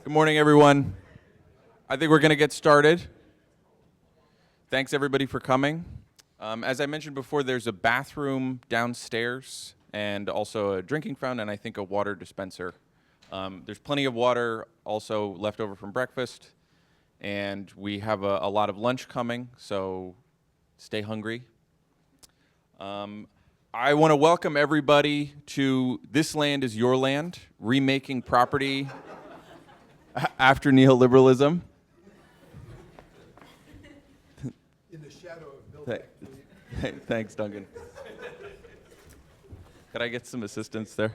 Good morning, everyone. I think we're going to get started. Thanks, everybody, for coming. As I mentioned before, there's a bathroom downstairs and also a drinking fountain and I think a water dispenser. There's plenty of water also left over from breakfast, and we have a lot of lunch coming, so stay hungry. I want to welcome everybody to This Land is Your Land, Remaking Property After Neoliberalism. In the shadow of building. Thanks, Duncan. Could I get some assistance there?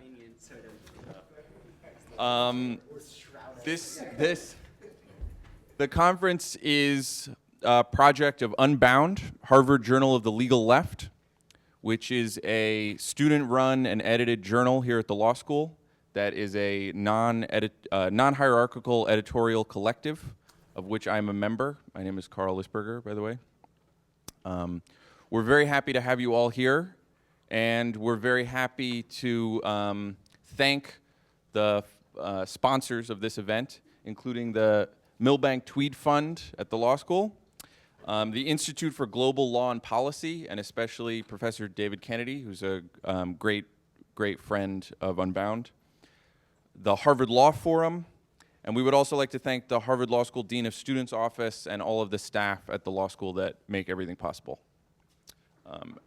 The conference is a project of Unbound, Harvard Journal of the Legal Left, which is a student-run and edited journal here at the law school that is a non-hierarchical editorial collective of which I'm a member. My name is Carl Lisberger, by the way. We're very happy to have you all here, and we're very happy to thank the sponsors of this event, including the Milbank Tweed Fund at the law school, the Institute for Global Law and Policy, and especially Professor David Kennedy, who's a great friend of Unbound, the Harvard Law Forum, and we would also like to thank the Harvard Law School Dean of Students Office and all of the staff at the law school that make everything possible.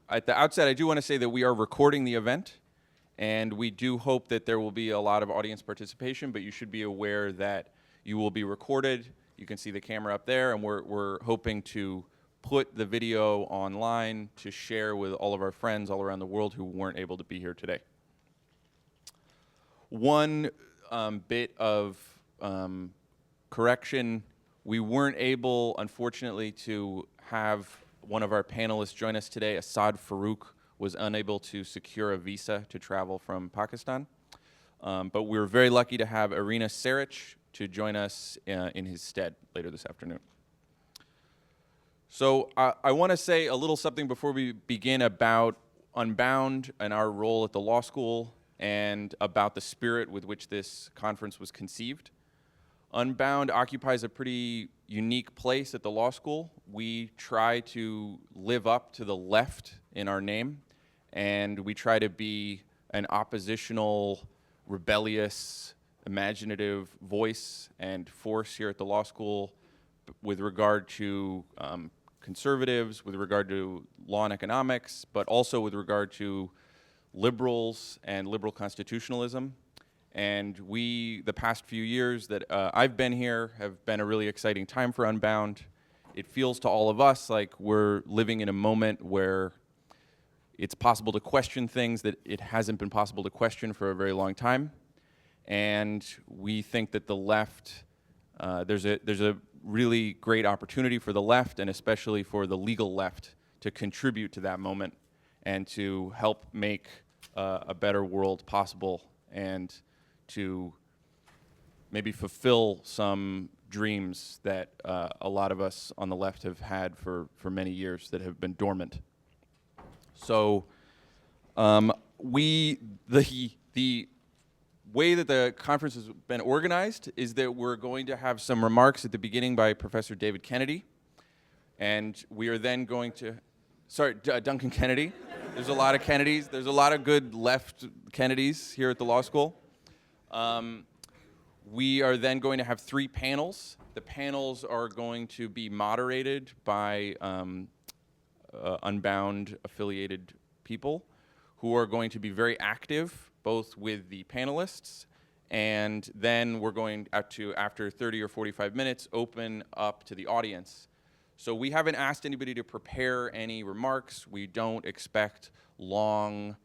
At the outset, I do want to say that we are recording the event, and we do hope that there will be a lot of audience participation, but you should be aware that you will be recorded. You can see the camera up there, and we're hoping to put the video online to share with all of our friends all around the world who weren't able to be here today. One bit of correction: we weren't able, unfortunately, to have one of our panelists join us today. Asad Farouk was unable to secure a visa to travel from Pakistan. But we were very lucky to have Irina Saric to join us in his stead later this afternoon. So I want to say a little something before we begin about Unbound and our role at the law school and about the spirit with which this conference was conceived. Unbound occupies a pretty unique place at the law school. We try to live up to the left in our name, and we try to be an oppositional, rebellious, imaginative voice and force here at the law school with regard to conservatives, with regard to law and economics, but also with regard to liberals and liberal constitutionalism. And the past few years that I've been here have been a really exciting time for Unbound. It feels to all of us like we're living in a moment where it's possible to question things that it hasn't been possible to question for a very long time. And we think that the left, there's a really great opportunity for the left, and especially for the legal left, to contribute to that moment and to help make a better world possible, and to maybe fulfill some dreams that a lot of us on the left have had for many years that have been dormant. So the way that the conference has been organized is that we're going to have some remarks at the beginning by Professor David Kennedy, and we are then going to, Duncan Kennedy. There's a lot of Kennedys. There's a lot of good left Kennedys here at the law school. We are then going to have 3 panels. The panels are going to be moderated by Unbound affiliated people who are going to be very active, both with the panelists, and then we're going to, after 30 or 45 minutes, open up to the audience. So we haven't asked anybody to prepare any remarks. We don't expect long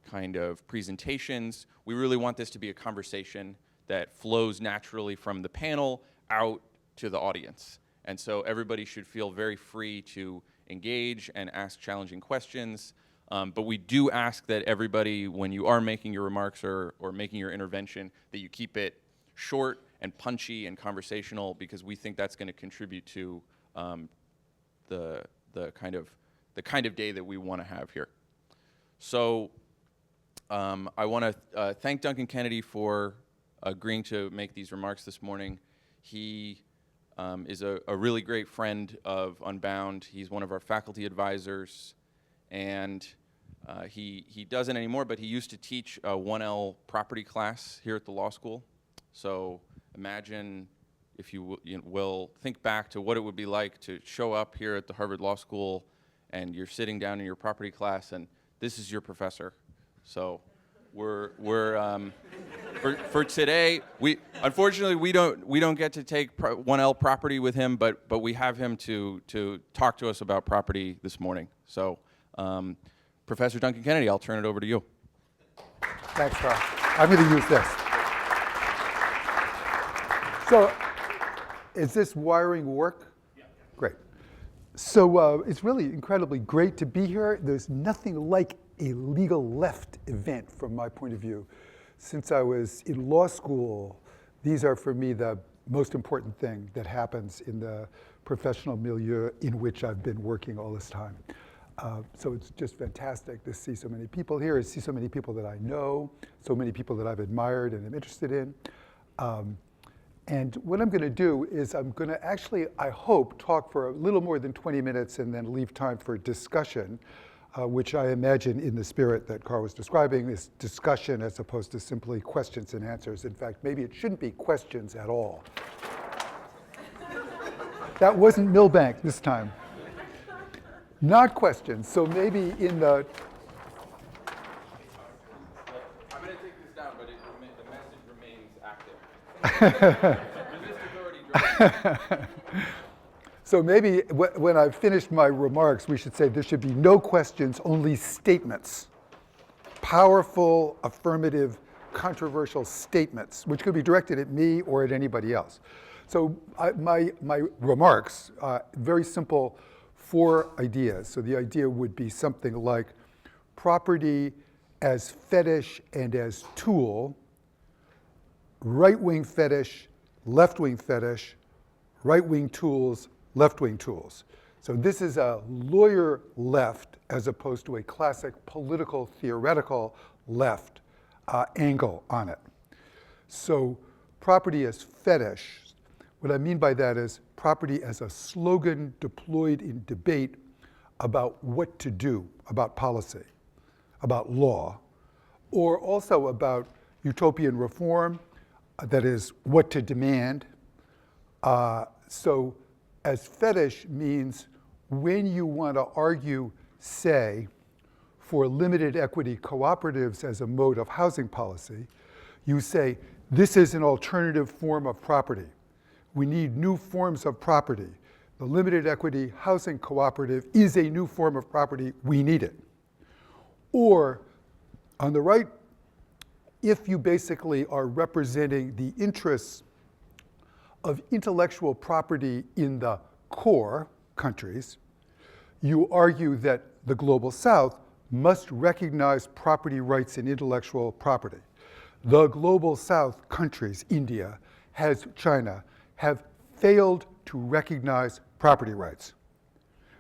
kind of presentations. We really want this to be a conversation that flows naturally from the panel out to the audience. And so everybody should feel very free to engage and ask challenging questions. But we do ask that everybody, when you are making your remarks or making your intervention, that you keep it short and punchy and conversational, because we think that's going to contribute to the kind of day that we want to have here. So I want to thank Duncan Kennedy for agreeing to make these remarks this morning. He is a really great friend of Unbound. He's one of our faculty advisors, and he doesn't anymore, but he used to teach a 1L property class here at the law school. So imagine, if you will, think back to what it would be like to show up here at the Harvard Law School and you're sitting down in your property class and this is your professor. So for today, unfortunately we don't get to take 1L property with him, but we have him to talk to us about property this morning. So Professor Duncan Kennedy, I'll turn it over to you. Thanks, Carl. I'm going to use this. So, is this wiring work? Yeah. Great. So it's really incredibly great to be here. There's nothing like a legal left event from my point of view. Since I was in law school, these are for me the most important thing that happens in the professional milieu in which I've been working all this time. So it's just fantastic to see so many people here, to see so many people that I know, so many people that I've admired and am interested in. And what I'm going to do is I'm going to actually, I hope, talk for a little more than 20 minutes and then leave time for discussion, which I imagine in the spirit that Carl was describing is discussion as opposed to simply questions and answers. In fact, maybe it shouldn't be questions at all. That wasn't Milbank this time. Not questions. So maybe in the... I'm going to take this down, but the message remains active. So maybe when I've finished my remarks, we should say there should be no questions, only statements. Powerful, affirmative, controversial statements, which could be directed at me or at anybody else. So my remarks, very simple, 4 ideas. So the idea would be something like property as fetish and as tool, right-wing fetish, left-wing fetish, right-wing tools, left-wing tools. So this is a lawyer left as opposed to a classic political theoretical left angle on it. So property as fetish, what I mean by that is property as a slogan deployed in debate about what to do, about policy, about law, or also about utopian reform, that is, what to demand. So as fetish means when you want to argue, say, for limited equity cooperatives as a mode of housing policy, you say, this is an alternative form of property. We need new forms of property. The limited equity housing cooperative is a new form of property. We need it. Or on the right, if you basically are representing the interests of intellectual property in the core countries, you argue that the global south must recognize property rights in intellectual property. The global south countries, India, China, have failed to recognize property rights.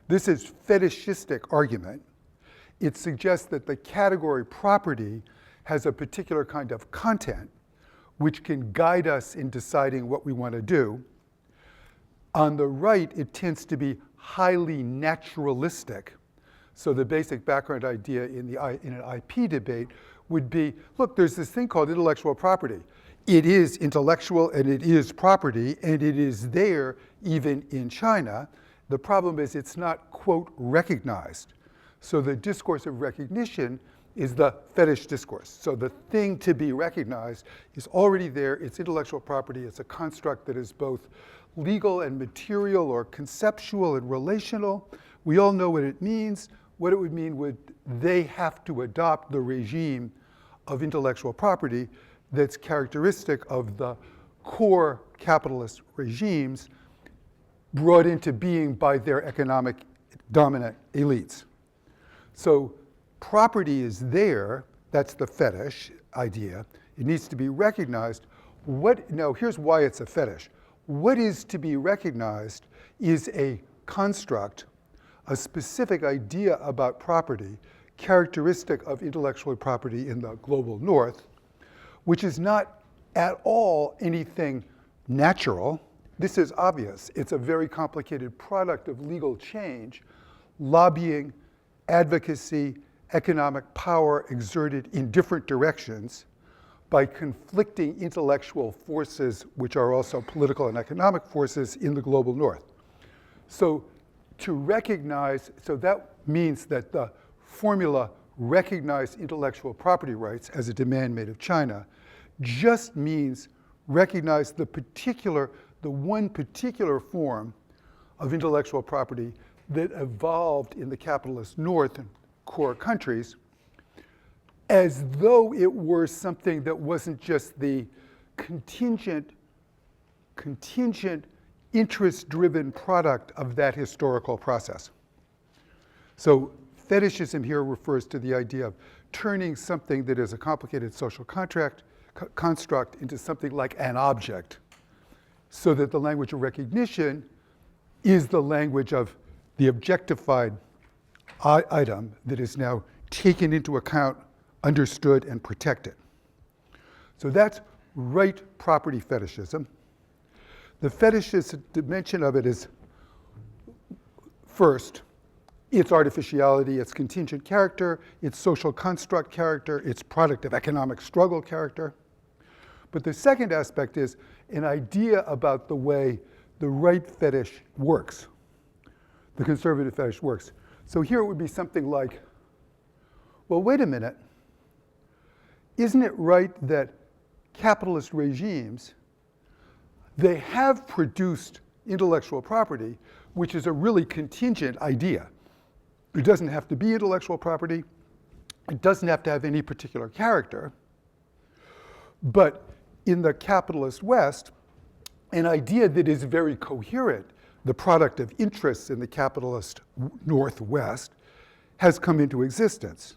This is fetishistic argument. It suggests that the category property has a particular kind of content which can guide us in deciding what we want to do. On the right, it tends to be highly naturalistic. So the basic background idea in an IP debate would be, look, there's this thing called intellectual property. It is intellectual and it is property, and it is there even in China. The problem is it's not, quote, recognized. So the discourse of recognition is the fetish discourse. So the thing to be recognized is already there. It's intellectual property. It's a construct that is both legal and material or conceptual and relational. We all know what it means. What it would mean would they have to adopt the regime of intellectual property that's characteristic of the core capitalist regimes brought into being by their economic dominant elites. So property is there. That's the fetish idea. It needs to be recognized. Now, here's why it's a fetish. What is to be recognized is a construct, a specific idea about property, characteristic of intellectual property in the global north, which is not at all anything natural this is obvious. It's a very complicated product of legal change, lobbying, advocacy, economic power exerted in different directions by conflicting intellectual forces, which are also political and economic forces in the global north. So to recognize, so that means that the formula recognize intellectual property rights as a demand made of China just means recognize the one particular form of intellectual property that evolved in the capitalist north and core countries as though it were something that wasn't just the contingent interest-driven product of that historical process. So fetishism here refers to the idea of turning something that is a complicated social construct into something like an object, so that the language of recognition is the language of the objectified item that is now taken into account, understood, and protected. So that's right property fetishism. The fetishist dimension of it is, first, its artificiality, its contingent character, its social construct character, its product of economic struggle character. But the second aspect is an idea about the way the right fetish works, the conservative fetish works. So here it would be something like, well, wait a minute. Isn't it right that capitalist regimes, they have produced intellectual property, which is a really contingent idea. It doesn't have to be intellectual property. It doesn't have to have any particular character. But in the capitalist West, an idea that is very coherent, the product of interests in the capitalist Northwest, has come into existence.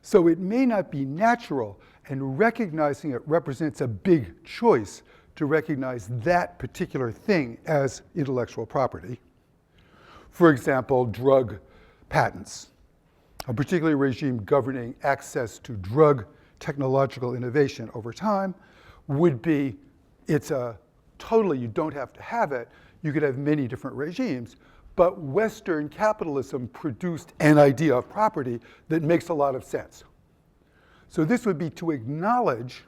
So it may not be natural, and recognizing it represents a big choice to recognize that particular thing as intellectual property. For example, drug patents. A particular regime governing access to drug technological innovation over time would be, it's a totally, you don't have to have it. You could have many different regimes, but Western capitalism produced an idea of property that makes a lot of sense. So this would be to acknowledge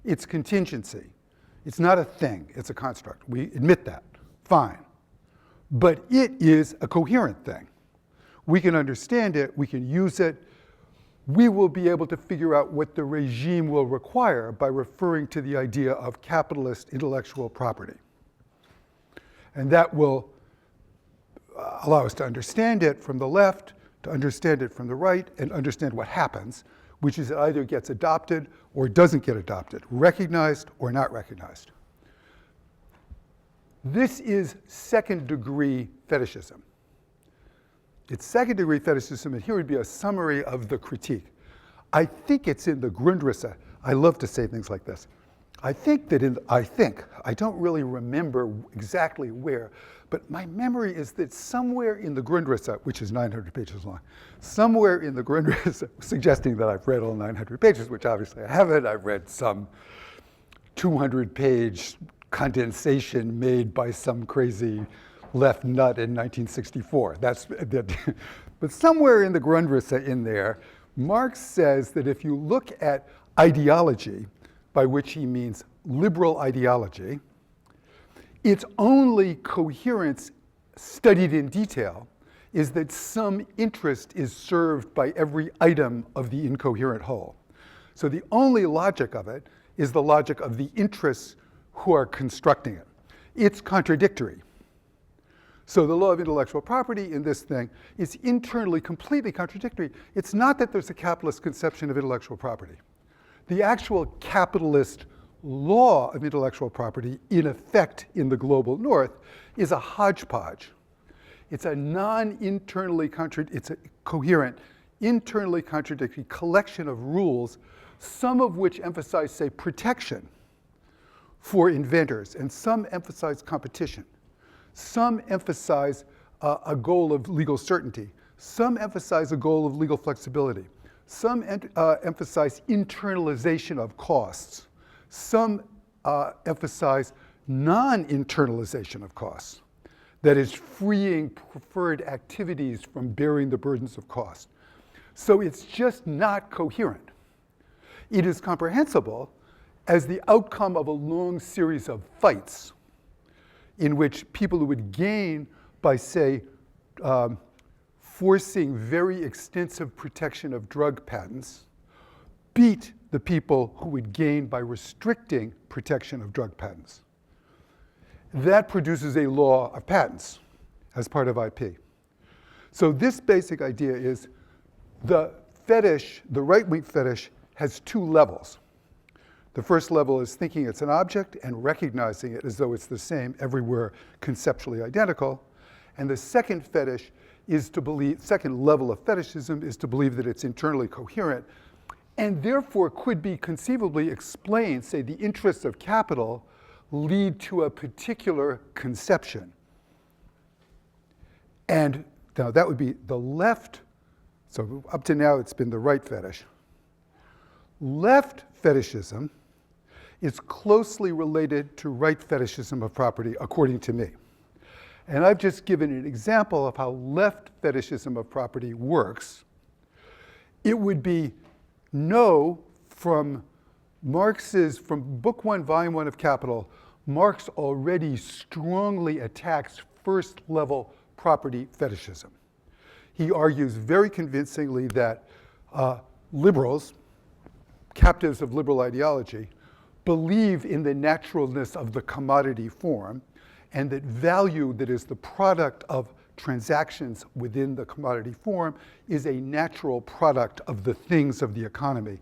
its contingency. It's not a thing, it's a construct. We admit that, fine. But it is a coherent thing. We can understand it, we can use it. We will be able to figure out what the regime will require by referring to the idea of capitalist intellectual property. And that will allow us to understand it from the left, to understand it from the right, and understand what happens, which is it either gets adopted or doesn't get adopted, recognized or not recognized. This is second-degree fetishism. It's second-degree fetishism, and here would be a summary of the critique. I think it's in the Grundrisse. I love to say things like this. I don't really remember exactly where, but my memory is that somewhere in the Grundrisse, which is 900 pages long, somewhere in the Grundrisse, suggesting that I've read all 900 pages, which obviously I haven't. I've read some 200-page condensation made by some crazy left nut in 1964. But somewhere in the Grundrisse in there, Marx says that if you look at ideology, by which he means liberal ideology, its only coherence studied in detail is that some interest is served by every item of the incoherent whole. So the only logic of it is the logic of the interests who are constructing it. It's contradictory. So the law of intellectual property in this thing is internally completely contradictory. It's not that there's a capitalist conception of intellectual property. The actual capitalist law of intellectual property in effect in the global north is a hodgepodge. It's a it's a coherent, internally contradictory collection of rules, some of which emphasize, say, protection for inventors, and some emphasize competition. Some emphasize a goal of legal certainty. Some emphasize a goal of legal flexibility. Some emphasize internalization of costs. Some emphasize non-internalization of costs, that is freeing preferred activities from bearing the burdens of cost. So it's just not coherent. It is comprehensible as the outcome of a long series of fights in which people who would gain by, say, forcing very extensive protection of drug patents beat the people who would gain by restricting protection of drug patents. That produces a law of patents as part of IP. So this basic idea is the fetish, the right-wing fetish, has two levels. The first level is thinking it's an object and recognizing it as though it's the same everywhere, conceptually identical. And the second fetish is to believe, second level of fetishism is to believe that it's internally coherent, and therefore could be conceivably explained, say, the interests of capital lead to a particular conception. And now that would be the left, so up to now it's been the right fetish. Left fetishism is closely related to right fetishism of property, according to me. And I've just given an example of how left fetishism of property works. It would be no from Marx's, from Book 1, Volume 1 of Capital, Marx already strongly attacks first-level property fetishism. He argues very convincingly that liberals, captives of liberal ideology, believe in the naturalness of the commodity form, and that value that is the product of transactions within the commodity form is a natural product of the things of the economy.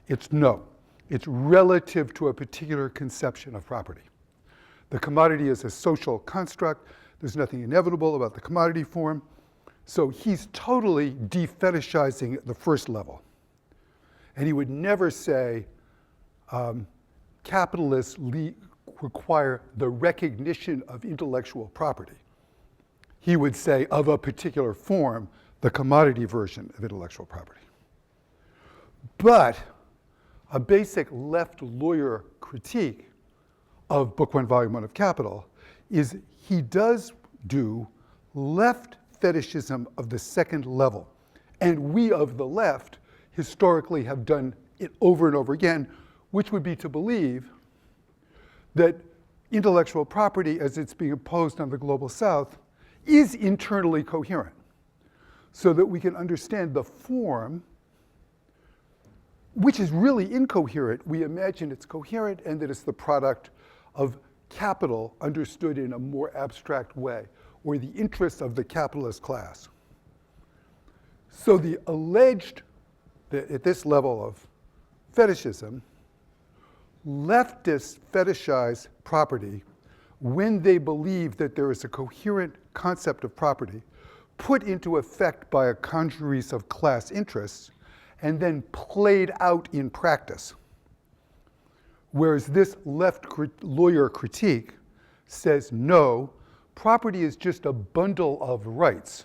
It's no. It's relative to a particular conception of property. The commodity is a social construct. There's nothing inevitable about the commodity form. So he's totally defetishizing at the first level. And he would never say capitalists require the recognition of intellectual property. He would say of a particular form, the commodity version of intellectual property. But a basic left lawyer critique of Book 1, Volume 1 of Capital is he does do left fetishism of the second level. And we of the left historically have done it over and over again, which would be to believe that intellectual property, as it's being imposed on the global south, is internally coherent, so that we can understand the form, which is really incoherent. We imagine it's coherent and that it's the product of capital understood in a more abstract way, or the interests of the capitalist class. So the alleged, at this level of fetishism, leftists fetishize property when they believe that there is a coherent concept of property put into effect by a congeries of class interests and then played out in practice. Whereas this left lawyer critique says, no, property is just a bundle of rights.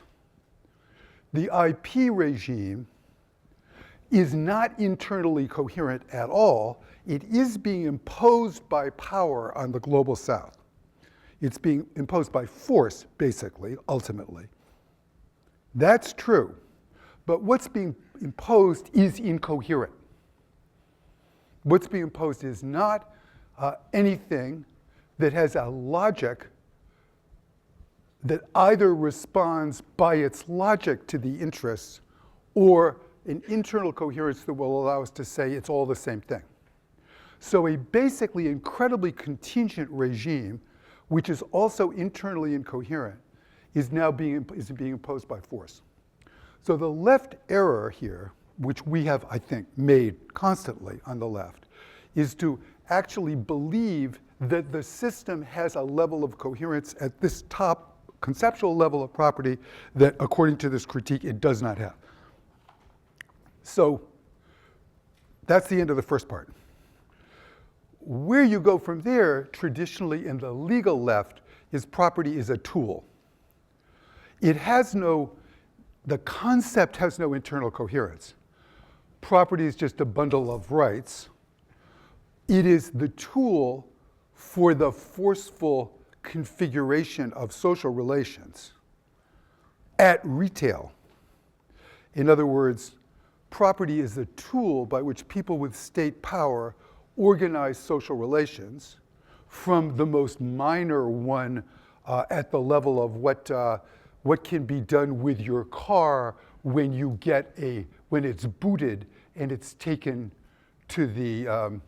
The IP regime is not internally coherent at all. It is being imposed by power on the global south. It's being imposed by force, basically, ultimately. That's true. But what's being imposed is incoherent. What's being imposed is not anything that has a logic that either responds by its logic to the interests or an internal coherence that will allow us to say it's all the same thing. So a basically incredibly contingent regime, which is also internally incoherent, is now being imposed by force. So the left error here, which we have, I think, made constantly on the left, is to actually believe that the system has a level of coherence at this top conceptual level of property that, according to this critique, it does not have. So that's the end of the first part. Where you go from there, traditionally in the legal left, is property is a tool. It has no, the concept has no internal coherence. Property is just a bundle of rights. It is the tool for the forceful configuration of social relations at retail. In other words, property is a tool by which people with state power organize social relations, from the most minor one at the level of what can be done with your car when when it's booted and it's taken to the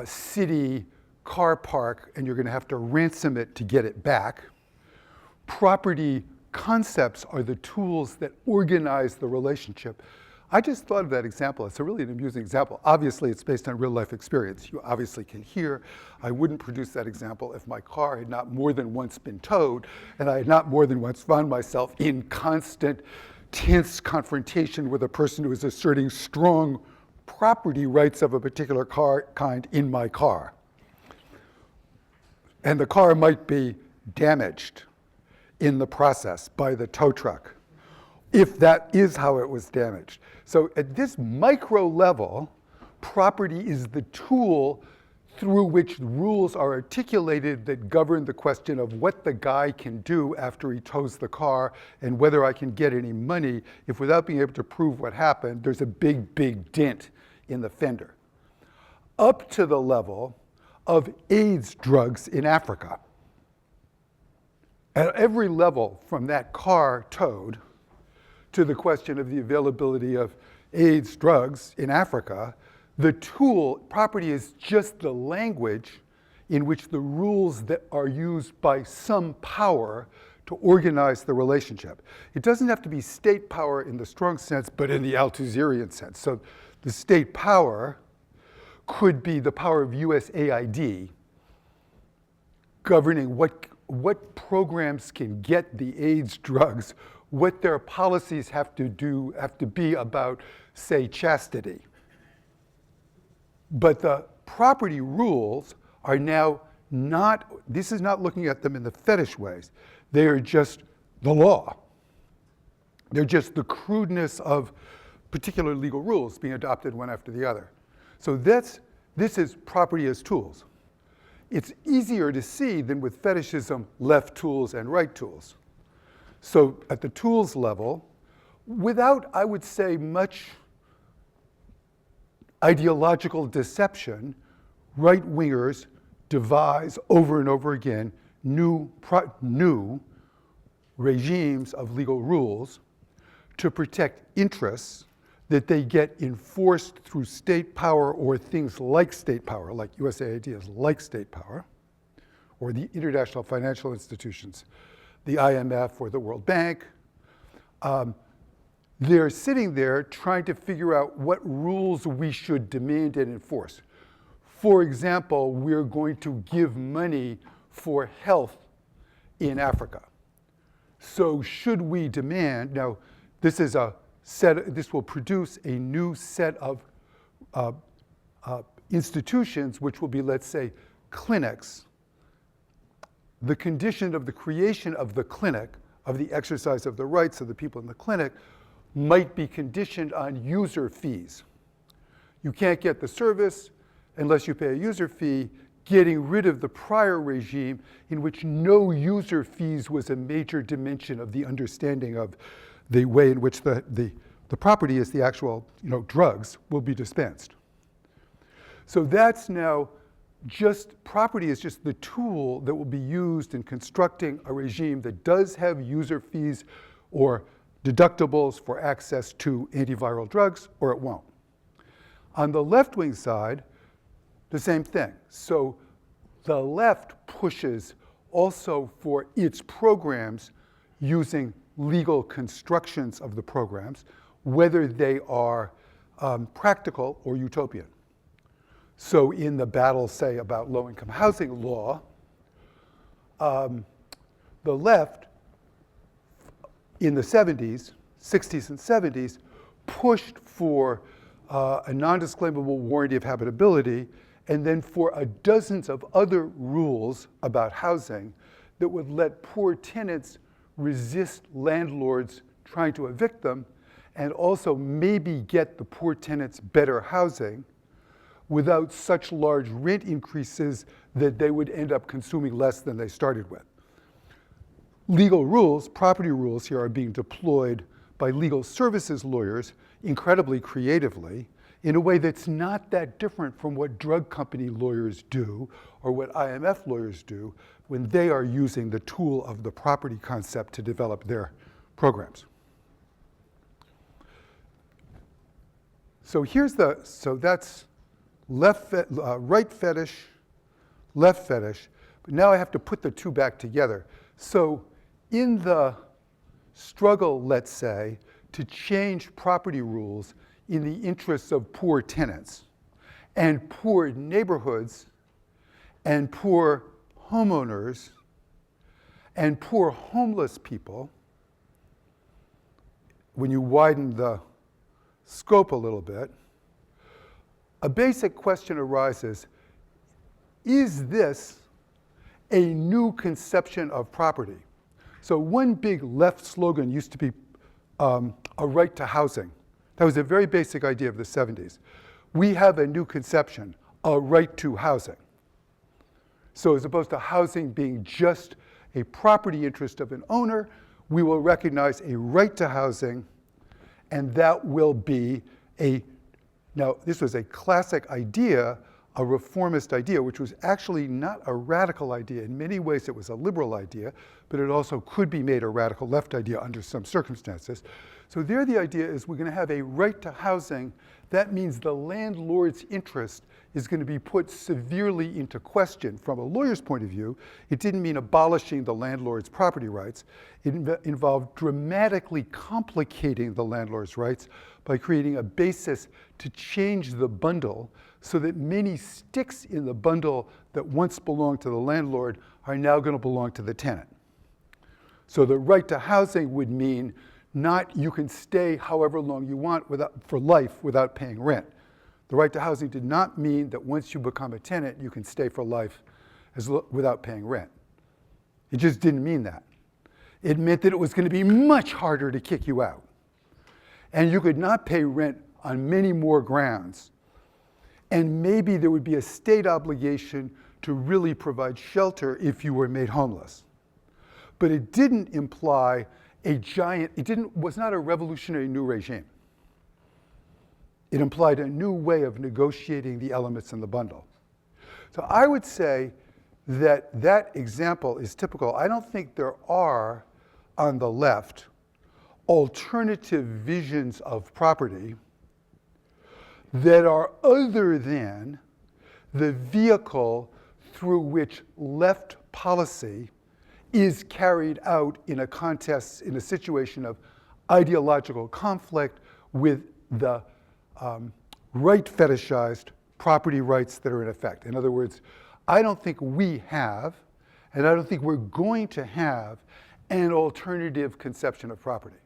city car park and you're going to have to ransom it to get it back. Property concepts are the tools that organize the relationship. I just thought of that example. It's really an amusing example. Obviously, it's based on real life experience. You obviously can hear. I wouldn't produce that example if my car had not more than once been towed and I had not more than once found myself in constant, tense confrontation with a person who is asserting strong property rights of a particular kind in my car. And the car might be damaged in the process by the tow truck, if that is how it was damaged. So at this micro level, property is the tool through which rules are articulated that govern the question of what the guy can do after he tows the car and whether I can get any money if, without being able to prove what happened, there's a big, big dent in the fender. Up to the level of AIDS drugs in Africa. At every level, from that car towed to the question of the availability of AIDS drugs in Africa, the tool, property, is just the language in which the rules that are used by some power to organize the relationship. It doesn't have to be state power in the strong sense, but in the Althusserian sense. So the state power could be the power of USAID governing what programs can get the AIDS drugs, what their policies have to be about, say, chastity. But the property rules are now not, this is not looking at them in the fetish ways. They are just the law. They're just the crudeness of particular legal rules being adopted one after the other. So this is property as tools. It's easier to see than with fetishism, left tools and right tools. So at the tools level, without, I would say, much ideological deception, right-wingers devise over and over again new regimes of legal rules to protect interests that they get enforced through state power or things like state power, like USAID is like state power, or the international financial institutions, the IMF or the World Bank. They're sitting there trying to figure out what rules we should demand and enforce. For example, we're going to give money for health in Africa. So should we demand, now this will produce a new set of institutions, which will be, let's say, clinics. The condition of the creation of the clinic, of the exercise of the rights of the people in the clinic, might be conditioned on user fees. You can't get the service unless you pay a user fee, getting rid of the prior regime in which no user fees was a major dimension of the understanding of the way in which the property is the actual drugs will be dispensed. So that's now just, property is just the tool that will be used in constructing a regime that does have user fees or deductibles for access to antiviral drugs, or it won't. On the left-wing side, the same thing. So the left pushes also for its programs using legal constructions of the programs, whether they are practical or utopian. So in the battle, say, about low-income housing law, the left in the 60s and 70s, pushed for a non-disclaimable warranty of habitability, and then for dozens of other rules about housing that would let poor tenants resist landlords trying to evict them, and also maybe get the poor tenants better housing without such large rent increases that they would end up consuming less than they started with. Legal rules, property rules here are being deployed by legal services lawyers incredibly creatively in a way that's not that different from what drug company lawyers do or what IMF lawyers do when they are using the tool of the property concept to develop their programs. So that's right fetish, left fetish, but now I have to put the two back together. So in the struggle, let's say, to change property rules in the interests of poor tenants and poor neighborhoods and poor homeowners and poor homeless people, when you widen the scope a little bit, a basic question arises: is this a new conception of property? So one big left slogan used to be a right to housing. That was a very basic idea of the 70s. We have a new conception, a right to housing. So as opposed to housing being just a property interest of an owner, we will recognize a right to housing, and that will be now this was a classic idea, a reformist idea, which was actually not a radical idea. In many ways it was a liberal idea, but it also could be made a radical left idea under some circumstances. So there the idea is we're going to have a right to housing. That means the landlord's interest is going to be put severely into question. From a lawyer's point of view, it didn't mean abolishing the landlord's property rights. It involved dramatically complicating the landlord's rights by creating a basis to change the bundle so that many sticks in the bundle that once belonged to the landlord are now going to belong to the tenant. So the right to housing would mean not you can stay however long you want for life without paying rent. The right to housing did not mean that once you become a tenant, you can stay for life without paying rent. It just didn't mean that. It meant that it was going to be much harder to kick you out. And you could not pay rent on many more grounds. And maybe there would be a state obligation to really provide shelter if you were made homeless. But it didn't imply was not a revolutionary new regime. It implied a new way of negotiating the elements in the bundle. So I would say that that example is typical. I don't think there are, on the left, alternative visions of property that are other than the vehicle through which left policy is carried out in a contest, in a situation of ideological conflict with the right fetishized property rights that are in effect. In other words, I don't think we have, and I don't think we're going to have, an alternative conception of property.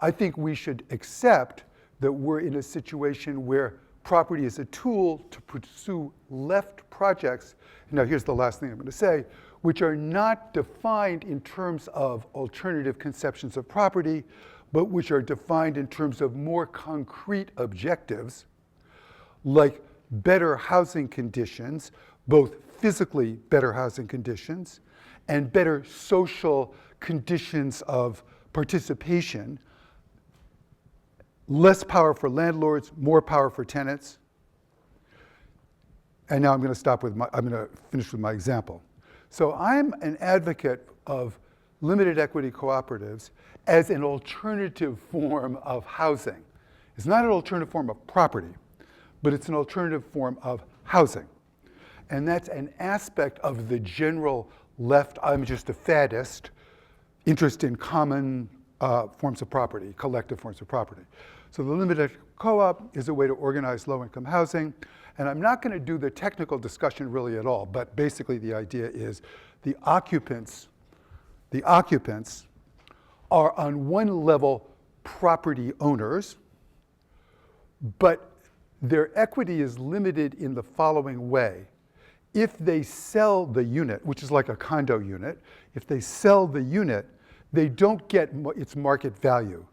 I think we should accept that we're in a situation where property is a tool to pursue left projects. Now here's the last thing I'm going to say, which are not defined in terms of alternative conceptions of property, but which are defined in terms of more concrete objectives, like better housing conditions, both physically better housing conditions, and better social conditions of participation, less power for landlords, more power for tenants. And now I'm going to finish with my example. So I'm an advocate of limited equity cooperatives as an alternative form of housing. It's not an alternative form of property, but it's an alternative form of housing. And that's an aspect of the general left, I'm just a faddist, interest in common forms of property, collective forms of property. So the limited co-op is a way to organize low-income housing. And I'm not going to do the technical discussion really at all, but basically the idea is the occupants are on one level property owners, but their equity is limited in the following way. If they sell the unit, which is like a condo unit, if they sell the unit, they don't get its market value.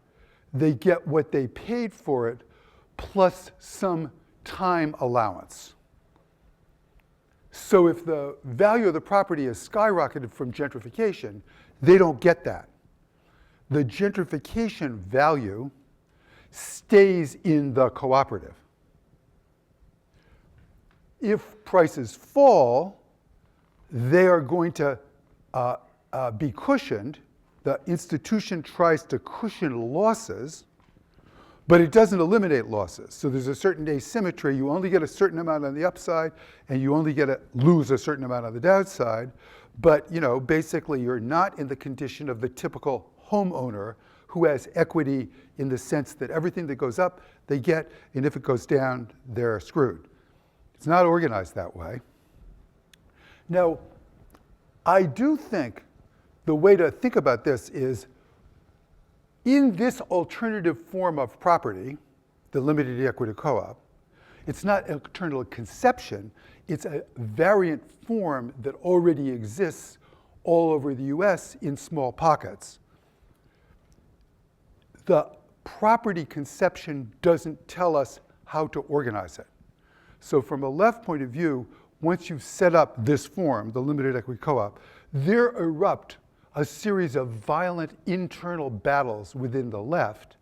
They get what they paid for it plus some time allowance. So if the value of the property is skyrocketed from gentrification, they don't get that. The gentrification value stays in the cooperative. If prices fall, they are going to be cushioned. The institution tries to cushion losses, but it doesn't eliminate losses. So there's a certain asymmetry. You only get a certain amount on the upside, and you only lose a certain amount on the downside. But basically, you're not in the condition of the typical homeowner who has equity in the sense that everything that goes up, they get, and if it goes down, they're screwed. It's not organized that way. Now, I do think the way to think about this is, in this alternative form of property, the limited equity co-op, it's not an alternative conception, it's a variant form that already exists all over the US in small pockets. The property conception doesn't tell us how to organize it. So from a left point of view, once you've set up this form, the limited equity co-op, there erupt a series of violent internal battles within the left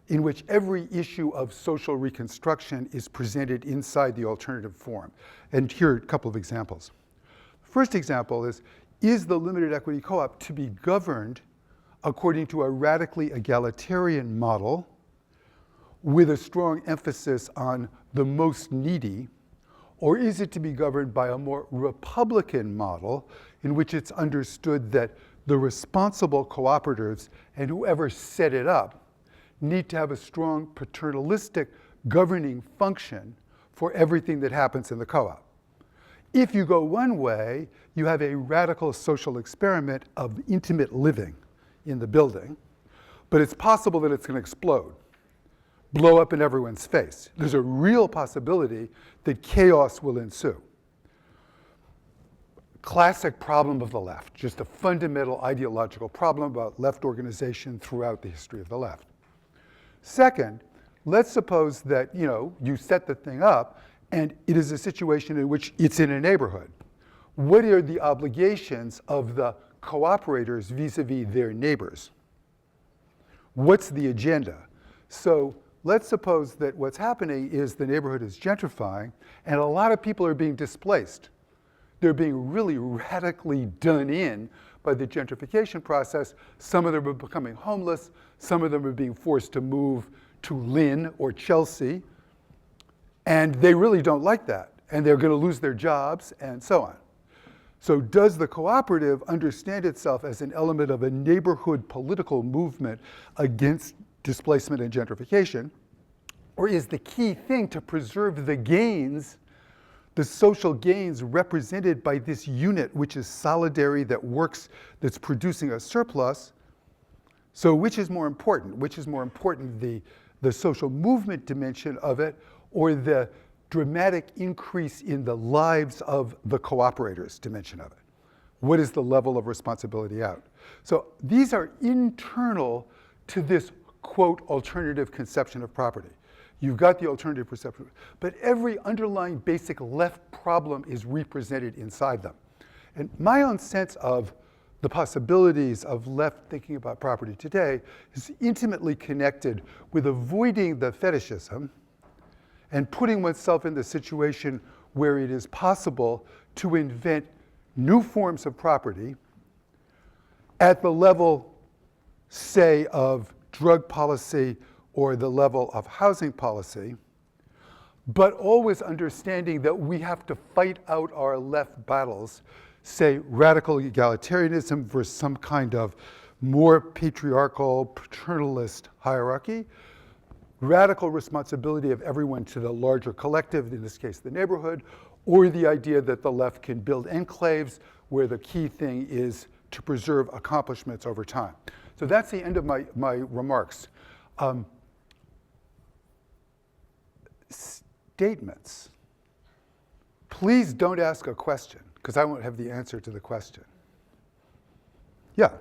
in which every issue of social reconstruction is presented inside the alternative form. And here are a couple of examples. First example is the limited equity co-op to be governed according to a radically egalitarian model with a strong emphasis on the most needy, or is it to be governed by a more Republican model in which it's understood that the responsible cooperatives and whoever set it up need to have a strong paternalistic governing function for everything that happens in the co-op? If you go one way, you have a radical social experiment of intimate living in the building, but it's possible that it's going to explode, blow up in everyone's face. There's a real possibility that chaos will ensue. Classic problem of the left, just a fundamental ideological problem about left organization throughout the history of the left. Second, let's suppose that you set the thing up and it is a situation in which it's in a neighborhood. What are the obligations of the cooperators vis-a-vis their neighbors? What's the agenda? So let's suppose that what's happening is the neighborhood is gentrifying and a lot of people are being displaced. They're being really radically done in by the gentrification process. Some of them are becoming homeless. Some of them are being forced to move to Lynn or Chelsea. And they really don't like that. And they're going to lose their jobs and so on. So does the cooperative understand itself as an element of a neighborhood political movement against displacement and gentrification? Or is the key thing to preserve the gains, the social gains represented by this unit, which is solidary, that works, that's producing a surplus? So which is more important? Which is more important, the social movement dimension of it, or the dramatic increase in the lives of the cooperators dimension of it? What is the level of responsibility out? So these are internal to this, quote, alternative conception of property. You've got the alternative perception, but every underlying basic left problem is represented inside them. And my own sense of the possibilities of left thinking about property today is intimately connected with avoiding the fetishism and putting oneself in the situation where it is possible to invent new forms of property at the level, say, of drug policy or the level of housing policy, but always understanding that we have to fight out our left battles, say radical egalitarianism versus some kind of more patriarchal, paternalist hierarchy, radical responsibility of everyone to the larger collective, in this case the neighborhood, or the idea that the left can build enclaves where the key thing is to preserve accomplishments over time. So that's the end of my remarks. Statements. Please don't ask a question, because I won't have the answer to the question. Yeah.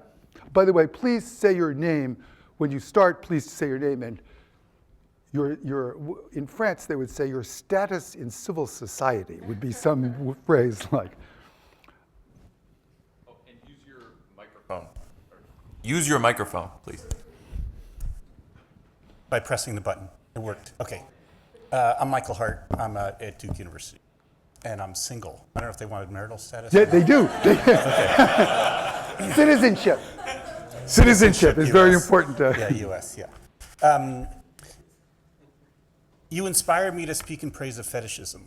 By the way, please say your name. When you start, please say your name. And in France, they would say your status in civil society would be some phrase like. Oh, and use your microphone. Use your microphone, please. By pressing the button. It worked. Okay. I'm Michael Hart. I'm at Duke University. And I'm single. I don't know if they wanted marital status. Yeah, they do. Citizenship. Citizenship is US. very important. Yeah, US, yeah. You inspire me to speak in praise of fetishism.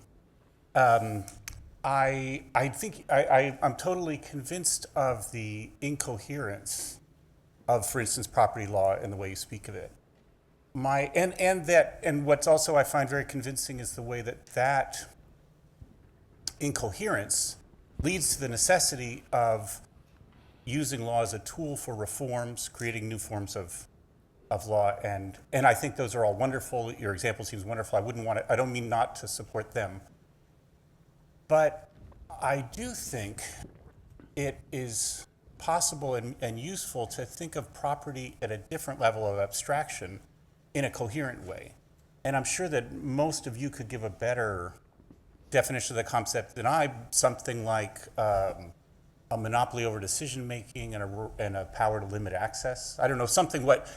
I think I'm totally convinced of the incoherence of, for instance, property law and the way you speak of it. And what's also I find very convincing is the way that incoherence leads to the necessity of using law as a tool for reforms, creating new forms of law, and I think those are all wonderful. Your example seems wonderful. I don't mean not to support them, but I do think it is possible and useful to think of property at a different level of abstraction in a coherent way. And I'm sure that most of you could give a better definition of the concept than I, something like a monopoly over decision-making and a power to limit access. I don't know,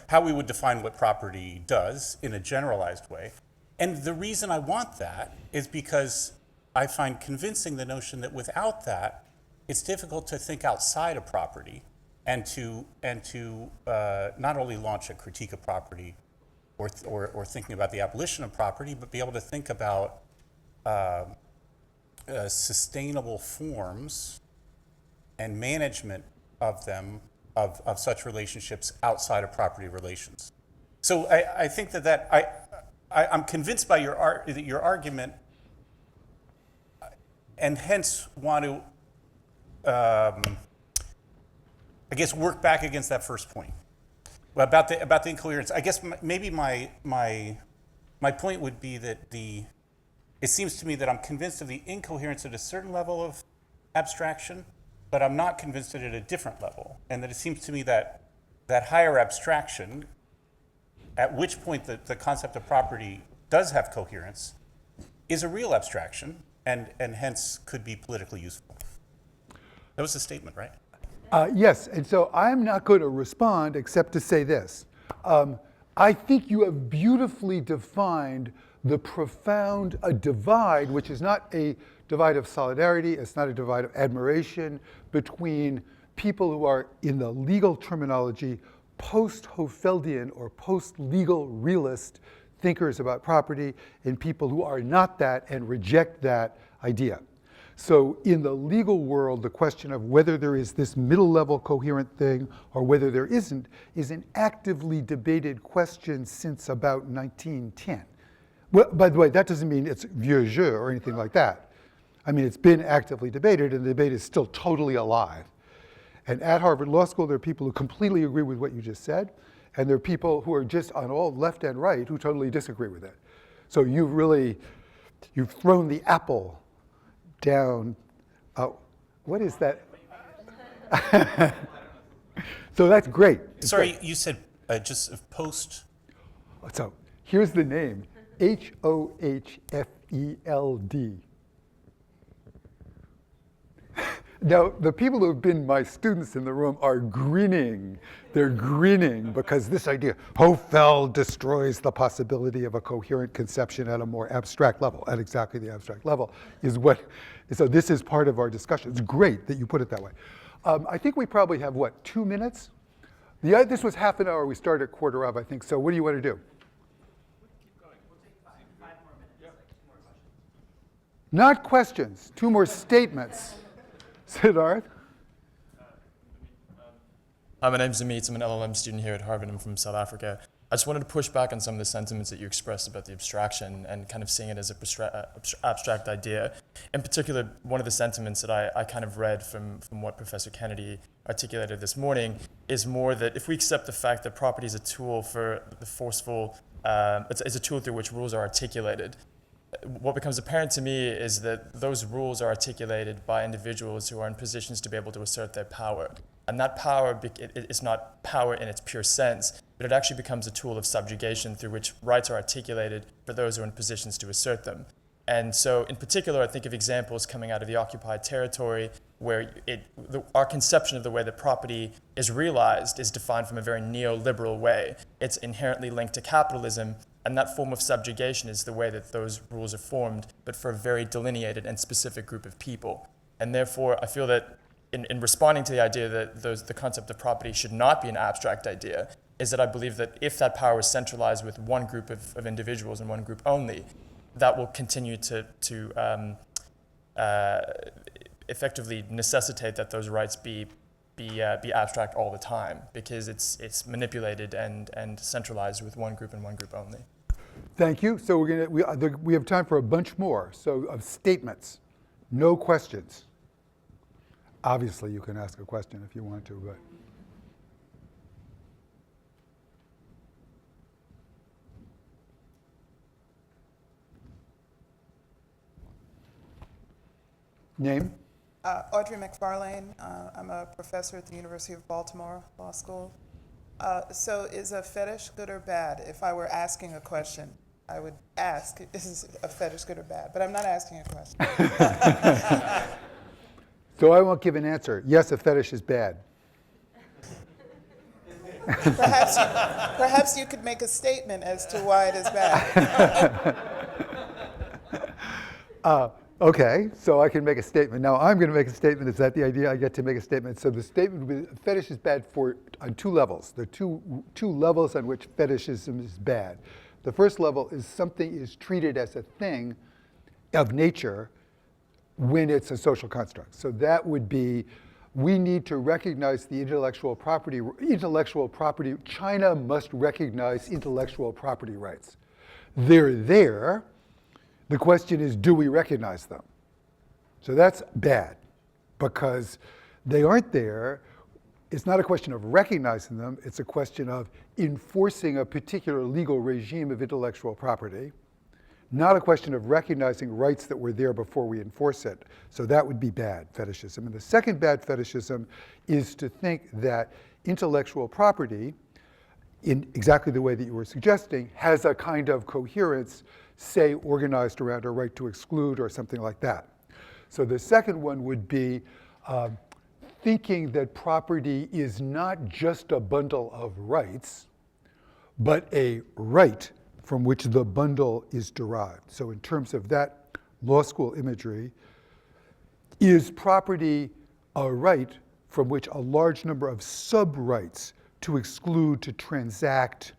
how we would define what property does in a generalized way. And the reason I want that is because I find convincing the notion that without that, it's difficult to think outside of property and to not only launch a critique of property or thinking about the abolition of property, but be able to think about sustainable forms and management of them, of such relationships outside of property relations. So I think I'm convinced by your argument, and hence want to, I guess, work back against that first point about the incoherence. I guess maybe my point would be that it seems to me that I'm convinced of the incoherence at a certain level of abstraction, but I'm not convinced at a different level. And that it seems to me that higher abstraction, at which point the concept of property does have coherence, is a real abstraction and hence could be politically useful. That was the statement, right? Yes, and so I'm not going to respond except to say this. I think you have beautifully defined the profound divide, which is not a divide of solidarity, it's not a divide of admiration, between people who are, in the legal terminology, post-Hofeldian or post-legal realist thinkers about property, and people who are not that and reject that idea. So in the legal world, the question of whether there is this middle-level coherent thing or whether there isn't is an actively debated question since about 1910. Well, by the way, that doesn't mean it's vieux jeu or anything like that. I mean, it's been actively debated, and the debate is still totally alive. And at Harvard Law School, there are people who completely agree with what you just said, and there are people who are just on all left and right who totally disagree with it. So you've thrown the apple down. What is that? So that's great. Sorry, you said just post. So here's the name, Hohfeld. Now, the people who have been my students in the room are grinning. They're grinning because this idea, Hohfeld destroys the possibility of a coherent conception at a more abstract level, at exactly the abstract level, is what, so this is part of our discussion. It's great that you put it that way. I think we probably have, 2 minutes? This was half an hour. We started at 1:15, I think. So what do you want to do? Keep going. We'll take 5 more minutes. Yep. Like 2 more questions. Not questions, 2 more statements. Sattar? Hi, my name's Amit. I'm an LLM student here at Harvard. I'm from South Africa. I just wanted to push back on some of the sentiments that you expressed about the abstraction and kind of seeing it as an abstract idea. In particular, one of the sentiments that I kind of read from what Professor Kennedy articulated this morning is more that if we accept the fact that property is a tool for the forceful, it's a tool through which rules are articulated, what becomes apparent to me is that those rules are articulated by individuals who are in positions to be able to assert their power. And that power is not power in its pure sense, but it actually becomes a tool of subjugation through which rights are articulated for those who are in positions to assert them. And so in particular, I think of examples coming out of the occupied territory where our conception of the way that property is realized is defined from a very neoliberal way. It's inherently linked to capitalism, and that form of subjugation is the way that those rules are formed, but for a very delineated and specific group of people. And therefore, I feel that in responding to the idea that the concept of property should not be an abstract idea, is that I believe that if that power is centralized with one group of individuals and one group only, that will continue to effectively necessitate that those rights be abstract all the time, because it's manipulated and centralized with one group and one group only. Thank you. So we have time for a bunch more. So of statements, no questions. Obviously, you can ask a question if you want to, but. Name? Audrey McFarlane. I'm a professor at the University of Baltimore Law School. So is a fetish good or bad? If I were asking a question, I would ask, is a fetish good or bad? But I'm not asking a question. So I won't give an answer. Yes, a fetish is bad. Perhaps you could make a statement as to why it is bad. Okay, so I can make a statement. Now I'm going to make a statement. Is that the idea? I get to make a statement. So the statement would be, fetish is bad on two levels. There are two levels on which fetishism is bad. The first level is something is treated as a thing of nature when it's a social construct. So that would be, we need to recognize the intellectual property. China must recognize intellectual property rights. They're there. The question is, do we recognize them? So that's bad, because they aren't there. It's not a question of recognizing them. It's a question of enforcing a particular legal regime of intellectual property, not a question of recognizing rights that were there before we enforce it. So that would be bad fetishism. And the second bad fetishism is to think that intellectual property, in exactly the way that you were suggesting, has a kind of coherence, say, organized around a right to exclude or something like that. So the second one would be thinking that property is not just a bundle of rights, but a right from which the bundle is derived. So in terms of that law school imagery, is property a right from which a large number of sub-rights to exclude, to transact,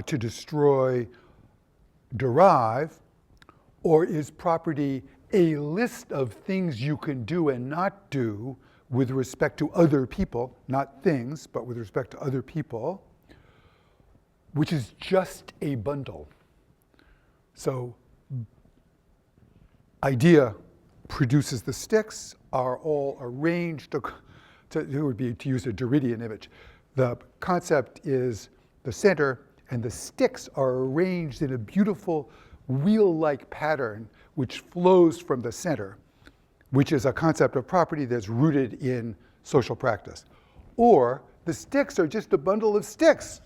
to destroy, derive, or is property a list of things you can do and not do with respect to other people, not things, but with respect to other people, which is just a bundle. So idea produces the sticks, are all arranged, it would be to use a Derridian image. The concept is the center, and the sticks are arranged in a beautiful wheel-like pattern which flows from the center, which is a concept of property that's rooted in social practice. Or the sticks are just a bundle of sticks.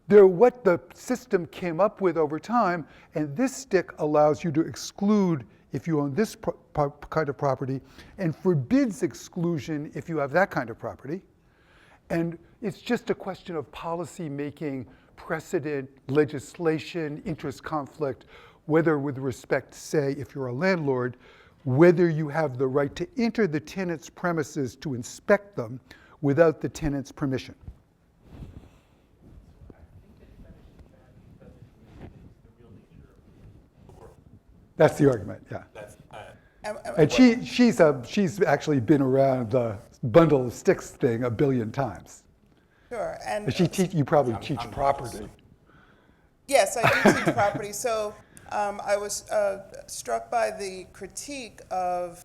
They're what the system came up with over time, and this stick allows you to exclude if you own this kind of property, and forbids exclusion if you have that kind of property. And it's just a question of policy making, precedent, legislation, interest conflict, whether with respect, say, if you're a landlord, whether you have the right to enter the tenant's premises to inspect them without the tenant's permission. That's the argument, yeah. And she's actually been around the bundle of sticks thing a billion times. Sure. And you probably teach property. yes, I do teach property. So I was struck by the critique of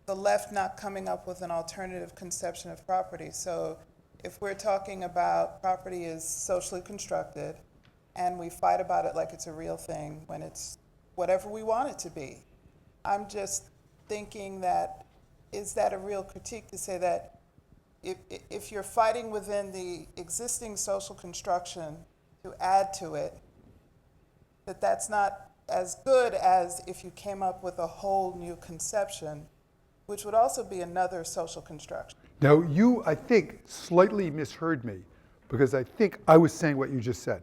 the left not coming up with an alternative conception of property. So if we're talking about property is socially constructed, and we fight about it like it's a real thing when it's whatever we want it to be. I'm just thinking that, is that a real critique to say that if you're fighting within the existing social construction to add to it, that that's not as good as if you came up with a whole new conception, which would also be another social construction. Now, you, I think, slightly misheard me, because I think I was saying what you just said.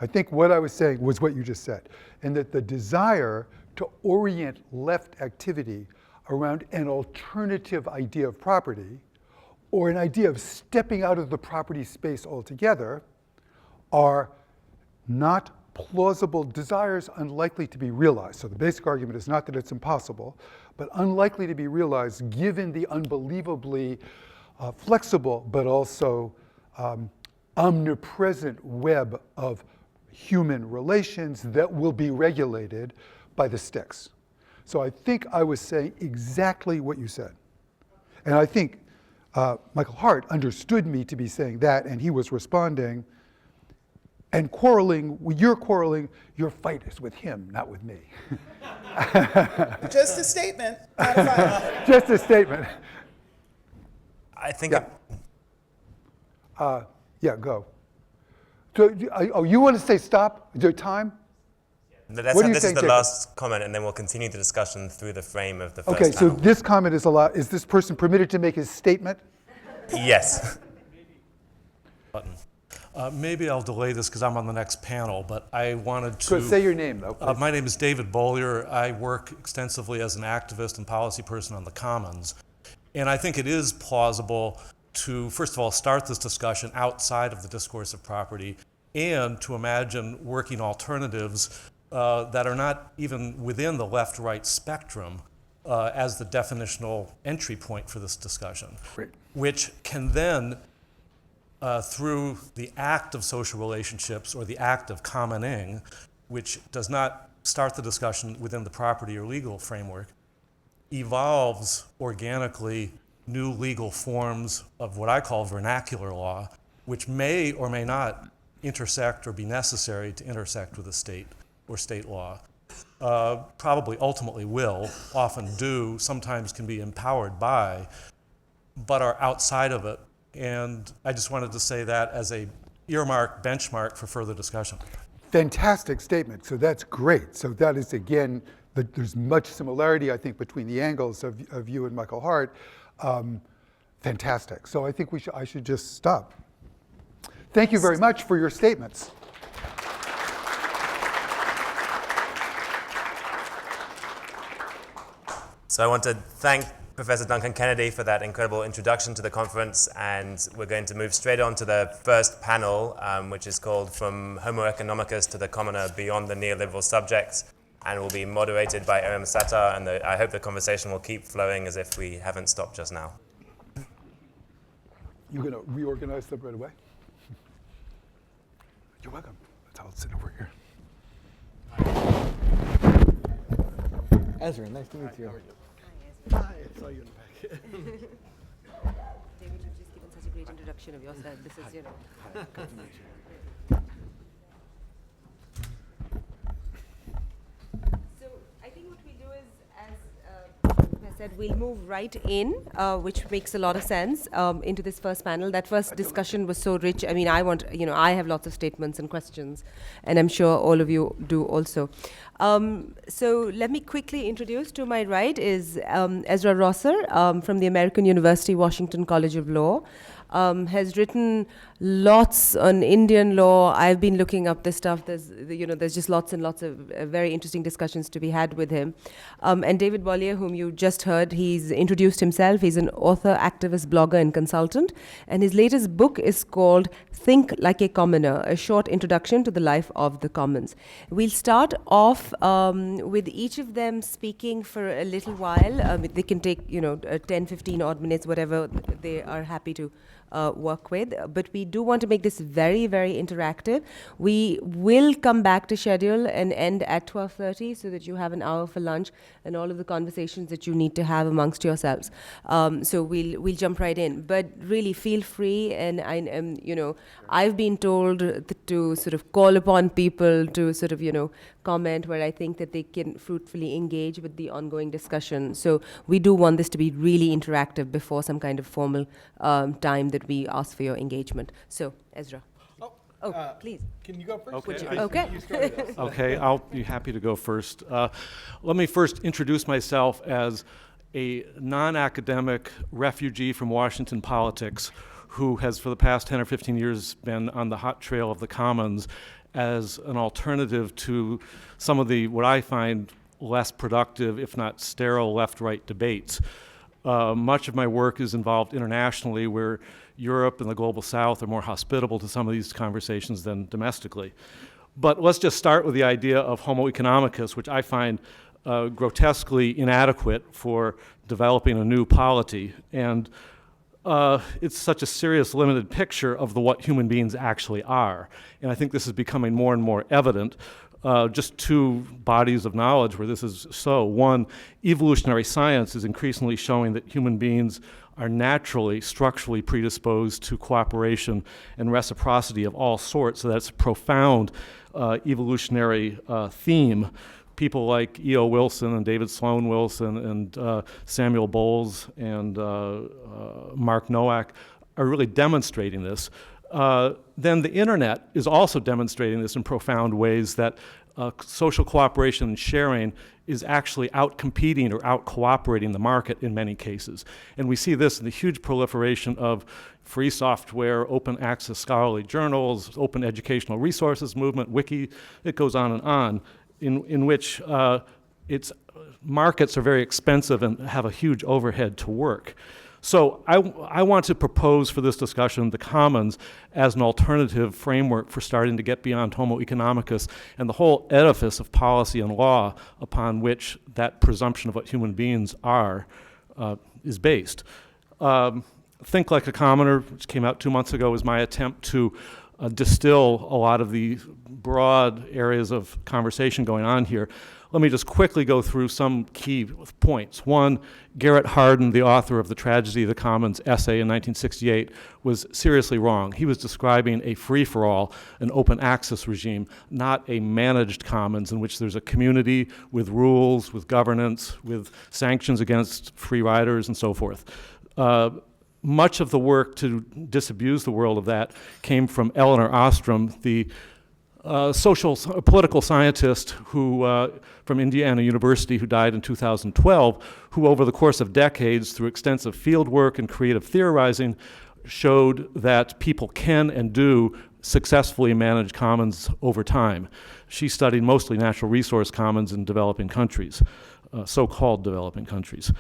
I think what I was saying was what you just said, and that the desire to orient left activity around an alternative idea of property, or an idea of stepping out of the property space altogether, are not plausible desires unlikely to be realized. So the basic argument is not that it's impossible, but unlikely to be realized given the unbelievably flexible but also omnipresent web of human relations that will be regulated by the sticks. So I think I was saying exactly what you said. And I think Michael Hart understood me to be saying that, and he was responding, and quarreling, your fight is with him, not with me. Just a statement, not a fight. Just a statement. I think Yeah. Yeah, go. So, you want to say stop? Is there time? this What do you is think, the Jacob? last comment, and then we'll continue the discussion through the frame of the first Okay, so panel. this comment is allowed. Is this person permitted to make his statement? Yes. Maybe I'll delay this because I'm on the next panel, but I wanted So to... say your name, though, please. My name is David Bollier. I work extensively as an activist and policy person on the Commons. And I think it is plausible to, first of all, start this discussion outside of the discourse of property, and to imagine working alternatives that are not even within the left-right spectrum as the definitional entry point for this discussion, Great. which can then, through the act of social relationships or the act of commoning, which does not start the discussion within the property or legal framework, evolves organically new legal forms of what I call vernacular law, which may or may not intersect or be necessary to intersect with the state or state law. Probably ultimately will, often do, sometimes can be empowered by, but are outside of it. And I just wanted to say that as a earmark benchmark for further discussion. Fantastic statement. So that's great. So that is, again, there's much similarity, I think, between the angles of you and Michael Hart. Fantastic. So I think I should just stop. Thank you very much for your statements. So I want to thank Professor Duncan Kennedy for that incredible introduction to the conference, and we're going to move straight on to the first panel, which is called From Homo Economicus to the Commoner Beyond the Neoliberal Subjects, and will be moderated by Erum Sattar, and I hope the conversation will keep flowing as if we haven't stopped just now. You're going to reorganize them right away? You're welcome. I'll sit over here. Ezra, nice to meet you. Hi, I saw you in the back. David, you've just given such a great introduction of yourself. This is, Hi, good to meet you. So I think what we do is, as I said, we'll move right in, which makes a lot of sense, into this first panel. That first discussion was so rich. I mean, I have lots of statements and questions, and I'm sure all of you do also. So let me quickly introduce. To my right is Ezra Rosser from the American University Washington College of Law. Has written lots on Indian law. I've been looking up this stuff. There's just lots and lots of very interesting discussions to be had with him. And David Bollier, whom you just heard, he's introduced himself. He's an author, activist, blogger, and consultant. And his latest book is called Think Like a Commoner, a short introduction to the life of the commons. We'll start off with each of them speaking for a little while. They can take, 10, 15 odd minutes, whatever they are happy to work with. But we do want to make this very, very interactive. We will come back to schedule and end at 12:30 so that you have an hour for lunch and all of the conversations that you need to have amongst yourselves. So we'll jump right in. But really feel free, and I've been told to sort of call upon people to sort of, comment where I think that they can fruitfully engage with the ongoing discussion. So we do want this to be really interactive before some kind of formal time that we ask for your engagement. So, Ezra. Please. Can you go first? Okay. Okay. You started us. Okay, I'll be happy to go first. Let me first introduce myself as a non-academic refugee from Washington politics who has for the past 10 or 15 years been on the hot trail of the commons as an alternative to some of the, what I find, less productive, if not sterile, left-right debates. Much of my work is involved internationally, where Europe and the global south are more hospitable to some of these conversations than domestically. But let's just start with the idea of Homo economicus, which I find grotesquely inadequate for developing a new polity. And it's such a serious, limited picture of what human beings actually are. And I think this is becoming more and more evident. Just two bodies of knowledge where this is so. One, evolutionary science is increasingly showing that human beings are naturally, structurally predisposed to cooperation and reciprocity of all sorts. So that's a profound evolutionary theme. People like E.O. Wilson and David Sloan Wilson and Samuel Bowles and Mark Nowak are really demonstrating this. Then the internet is also demonstrating this in profound ways, that social cooperation and sharing is actually out-competing or out-cooperating the market in many cases. And we see this in the huge proliferation of free software, open access scholarly journals, open educational resources movement, wiki, it goes on, in which its markets are very expensive and have a huge overhead to work. So I want to propose for this discussion the commons as an alternative framework for starting to get beyond Homo economicus and the whole edifice of policy and law upon which that presumption of what human beings are is based. Think Like a Commoner, which came out 2 months ago, is my attempt to distill a lot of the broad areas of conversation going on here. Let me just quickly go through some key points. One, Garrett Hardin, the author of The Tragedy of the Commons essay in 1968, was seriously wrong. He was describing a free-for-all, an open access regime, not a managed commons in which there's a community with rules, with governance, with sanctions against free riders and so forth. Much of the work to disabuse the world of that came from Elinor Ostrom, the political scientist who, from Indiana University, who died in 2012, who over the course of decades, through extensive field work and creative theorizing, showed that people can and do successfully manage commons over time. She studied mostly natural resource commons in developing countries, so-called developing countries.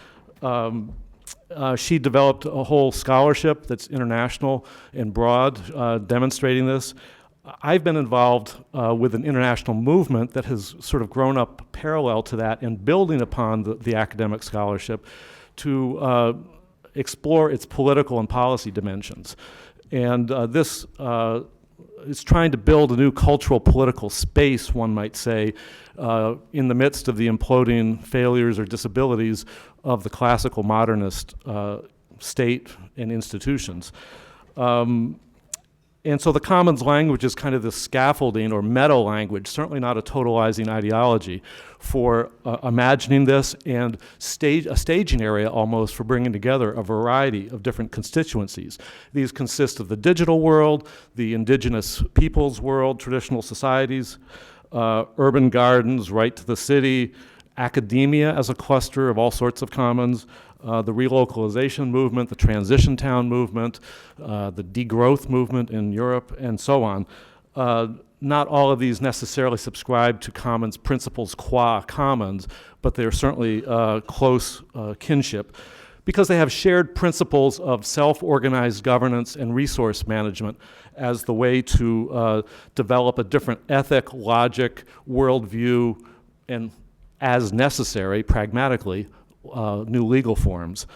She developed a whole scholarship that's international and broad, demonstrating this. I've been involved with an international movement that has sort of grown up parallel to that and building upon the academic scholarship to explore its political and policy dimensions. And this is trying to build a new cultural political space, one might say, in the midst of the imploding failures or disabilities of the classical modernist state and institutions. And so the commons language is kind of the scaffolding or meta language, certainly not a totalizing ideology, for imagining this, and a staging area almost for bringing together a variety of different constituencies. These consist of the digital world, the indigenous peoples world, traditional societies, urban gardens, right to the city, academia as a cluster of all sorts of commons, the relocalization movement, the transition town movement, the degrowth movement in Europe, and so on. Not all of these necessarily subscribe to commons principles qua commons, but they're certainly close kinship because they have shared principles of self-organized governance and resource management as the way to develop a different ethic, logic, worldview, and as necessary, pragmatically, new legal forms.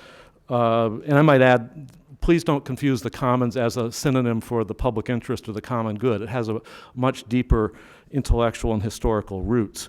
And I might add, please don't confuse the commons as a synonym for the public interest or the common good. It has a much deeper intellectual and historical roots.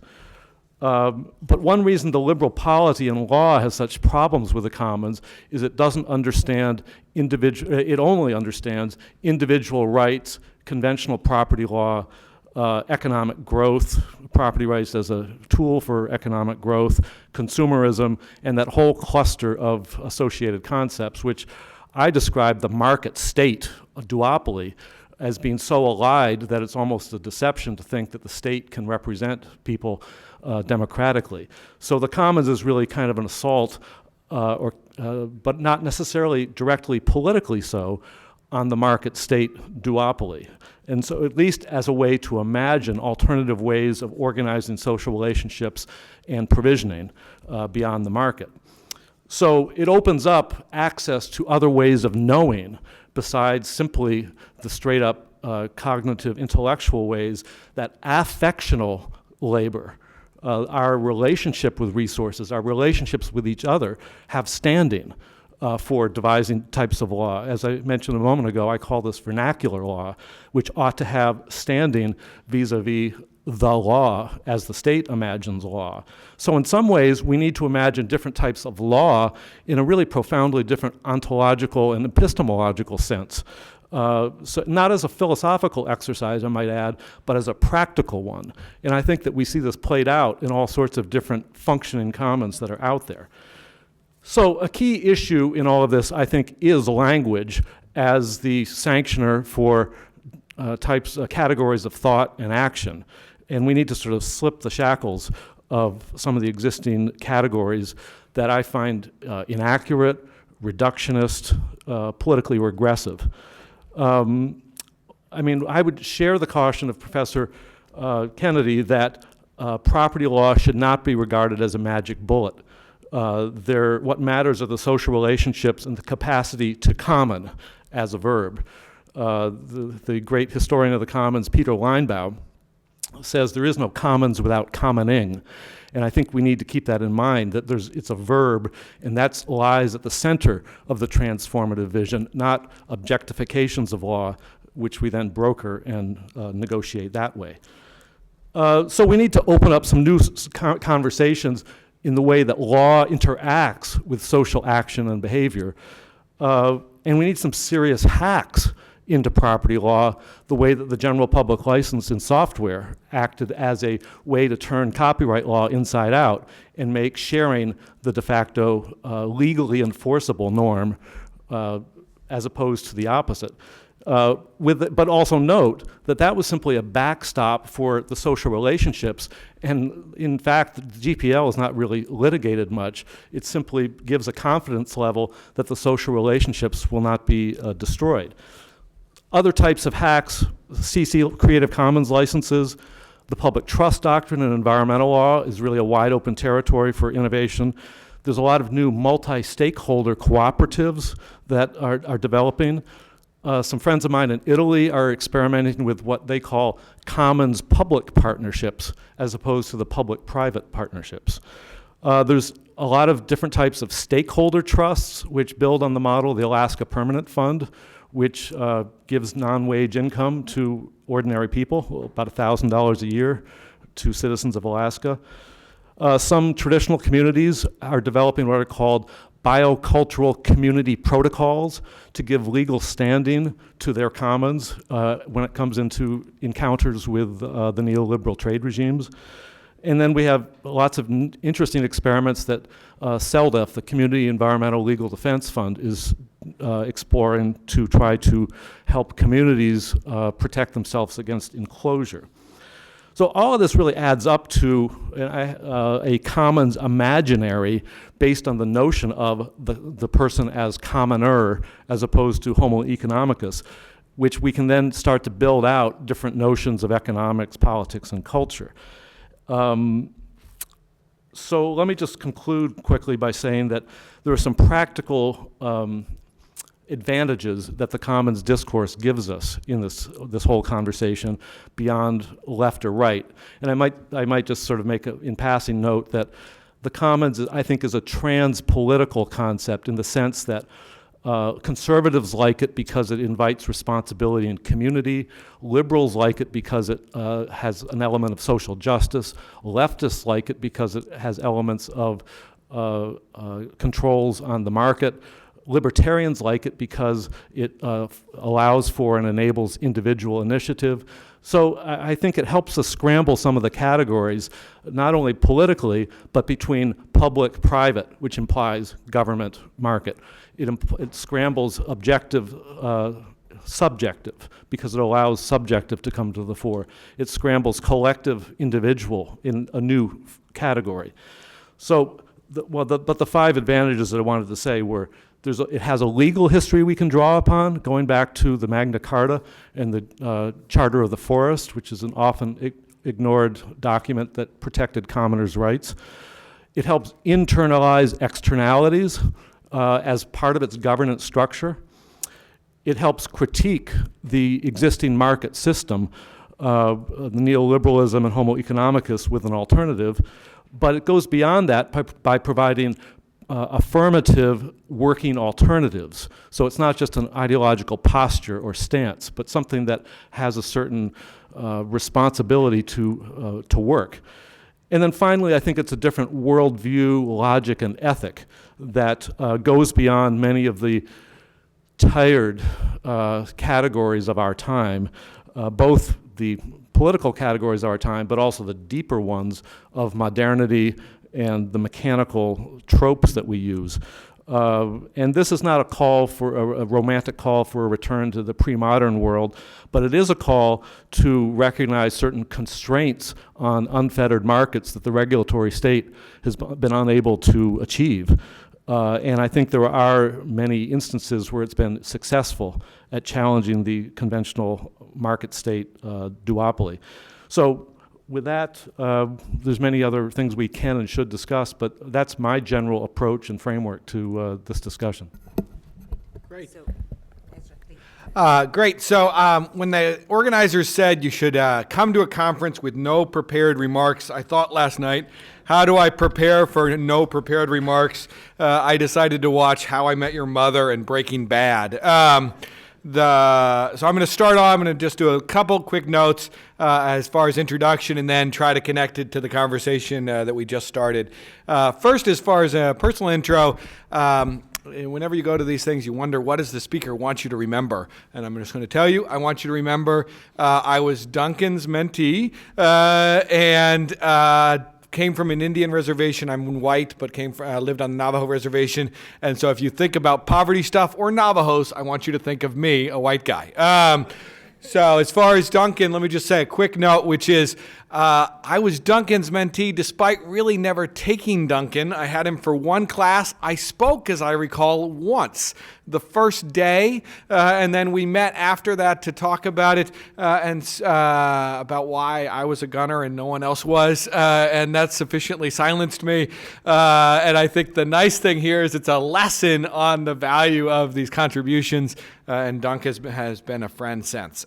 But one reason the liberal polity and law has such problems with the commons is it doesn't understand it only understands individual rights, conventional property law, economic growth, property rights as a tool for economic growth, consumerism, and that whole cluster of associated concepts, which I describe the market state, a duopoly, as being so allied that it's almost a deception to think that the state can represent people democratically. So the commons is really kind of an assault, but not necessarily directly politically so, on the market state duopoly. And so at least as a way to imagine alternative ways of organizing social relationships and provisioning beyond the market. So it opens up access to other ways of knowing besides simply the straight up cognitive intellectual ways that affectional labor, our relationship with resources, our relationships with each other have standing for devising types of law. As I mentioned a moment ago, I call this vernacular law, which ought to have standing vis-a-vis the law as the state imagines law. So in some ways, we need to imagine different types of law in a really profoundly different ontological and epistemological sense. So not as a philosophical exercise, I might add, but as a practical one. And I think that we see this played out in all sorts of different functioning commons that are out there. So a key issue in all of this, I think, is language as the sanctioner for categories of thought and action. And we need to sort of slip the shackles of some of the existing categories that I find inaccurate, reductionist, politically regressive. I mean, I would share the caution of Professor Kennedy that property law should not be regarded as a magic bullet. What matters are the social relationships and the capacity to common as a verb. The great historian of the commons, Peter Linebaugh, says there is no commons without commoning. And I think we need to keep that in mind, that it's a verb, and that lies at the center of the transformative vision, not objectifications of law, which we then broker and negotiate that way. So we need to open up some new conversations in the way that law interacts with social action and behavior. And we need some serious hacks into property law, the way that the general public license in software acted as a way to turn copyright law inside out and make sharing the de facto legally enforceable norm as opposed to the opposite. But also note that that was simply a backstop for the social relationships, and in fact, the GPL is not really litigated much. It simply gives a confidence level that the social relationships will not be destroyed. Other types of hacks, CC Creative Commons licenses, the public trust doctrine in environmental law is really a wide open territory for innovation. There's a lot of new multi-stakeholder cooperatives that are developing. Some friends of mine in Italy are experimenting with what they call commons public partnerships as opposed to the public-private partnerships. There's a lot of different types of stakeholder trusts which build on the model of the Alaska Permanent Fund, which gives non-wage income to ordinary people, about $1,000 a year to citizens of Alaska. Some traditional communities are developing what are called biocultural community protocols to give legal standing to their commons when it comes into encounters with the neoliberal trade regimes. And then we have lots of interesting experiments that CELDEF, the Community Environmental Legal Defense Fund, is exploring to try to help communities protect themselves against enclosure. So all of this really adds up to a commons imaginary based on the notion of the person as commoner as opposed to Homo economicus, which we can then start to build out different notions of economics, politics, and culture. So let me just conclude quickly by saying that there are some practical advantages that the commons discourse gives us in this whole conversation beyond left or right. And I might just sort of make in passing note that the commons, I think, is a trans-political concept in the sense that conservatives like it because it invites responsibility and community. Liberals like it because it has an element of social justice. Leftists like it because it has elements of controls on the market. Libertarians like it because it allows for and enables individual initiative. So I think it helps us scramble some of the categories, not only politically, but between public-private, which implies government-market. It scrambles objective, subjective, because it allows subjective to come to the fore. It scrambles collective, individual in a new category. So, but the 5 advantages that I wanted to say were, it has a legal history we can draw upon, going back to the Magna Carta and the Charter of the Forest, which is an often ignored document that protected commoners' rights. It helps internalize externalities as part of its governance structure. It helps critique the existing market system, the neoliberalism and Homo economicus with an alternative, but it goes beyond that by providing affirmative working alternatives. So it's not just an ideological posture or stance, but something that has a certain responsibility to work. And then finally, I think it's a different worldview, logic, and ethic that goes beyond many of the tired categories of our time, both the political categories of our time, but also the deeper ones of modernity and the mechanical tropes that we use. And this is not a call for a romantic call for a return to the pre-modern world, but it is a call to recognize certain constraints on unfettered markets that the regulatory state has been unable to achieve. And I think there are many instances where it's been successful at challenging the conventional market state duopoly. So with that, there's many other things we can and should discuss, but that's my general approach and framework to this discussion. Great. So, Ezra, please. Great. So when the organizers said you should come to a conference with no prepared remarks, I thought last night, how do I prepare for no prepared remarks? I decided to watch How I Met Your Mother and Breaking Bad. So I'm going to start off, I'm going to just do a couple quick notes as far as introduction and then try to connect it to the conversation that we just started. First, as far as a personal intro, whenever you go to these things, you wonder, what does the speaker want you to remember? And I'm just going to tell you, I want you to remember I was Duncan's mentee and came from an Indian reservation. I'm white, but lived on the Navajo reservation. And so if you think about poverty stuff or Navajos, I want you to think of me, a white guy. So as far as Duncan, let me just say a quick note, which is I was Duncan's mentee despite really never taking Duncan. I had him for one class. I spoke, as I recall, once the first day, and then we met after that to talk about it and about why I was a gunner and no one else was, and that sufficiently silenced me. And I think the nice thing here is it's a lesson on the value of these contributions, and Duncan has been a friend since.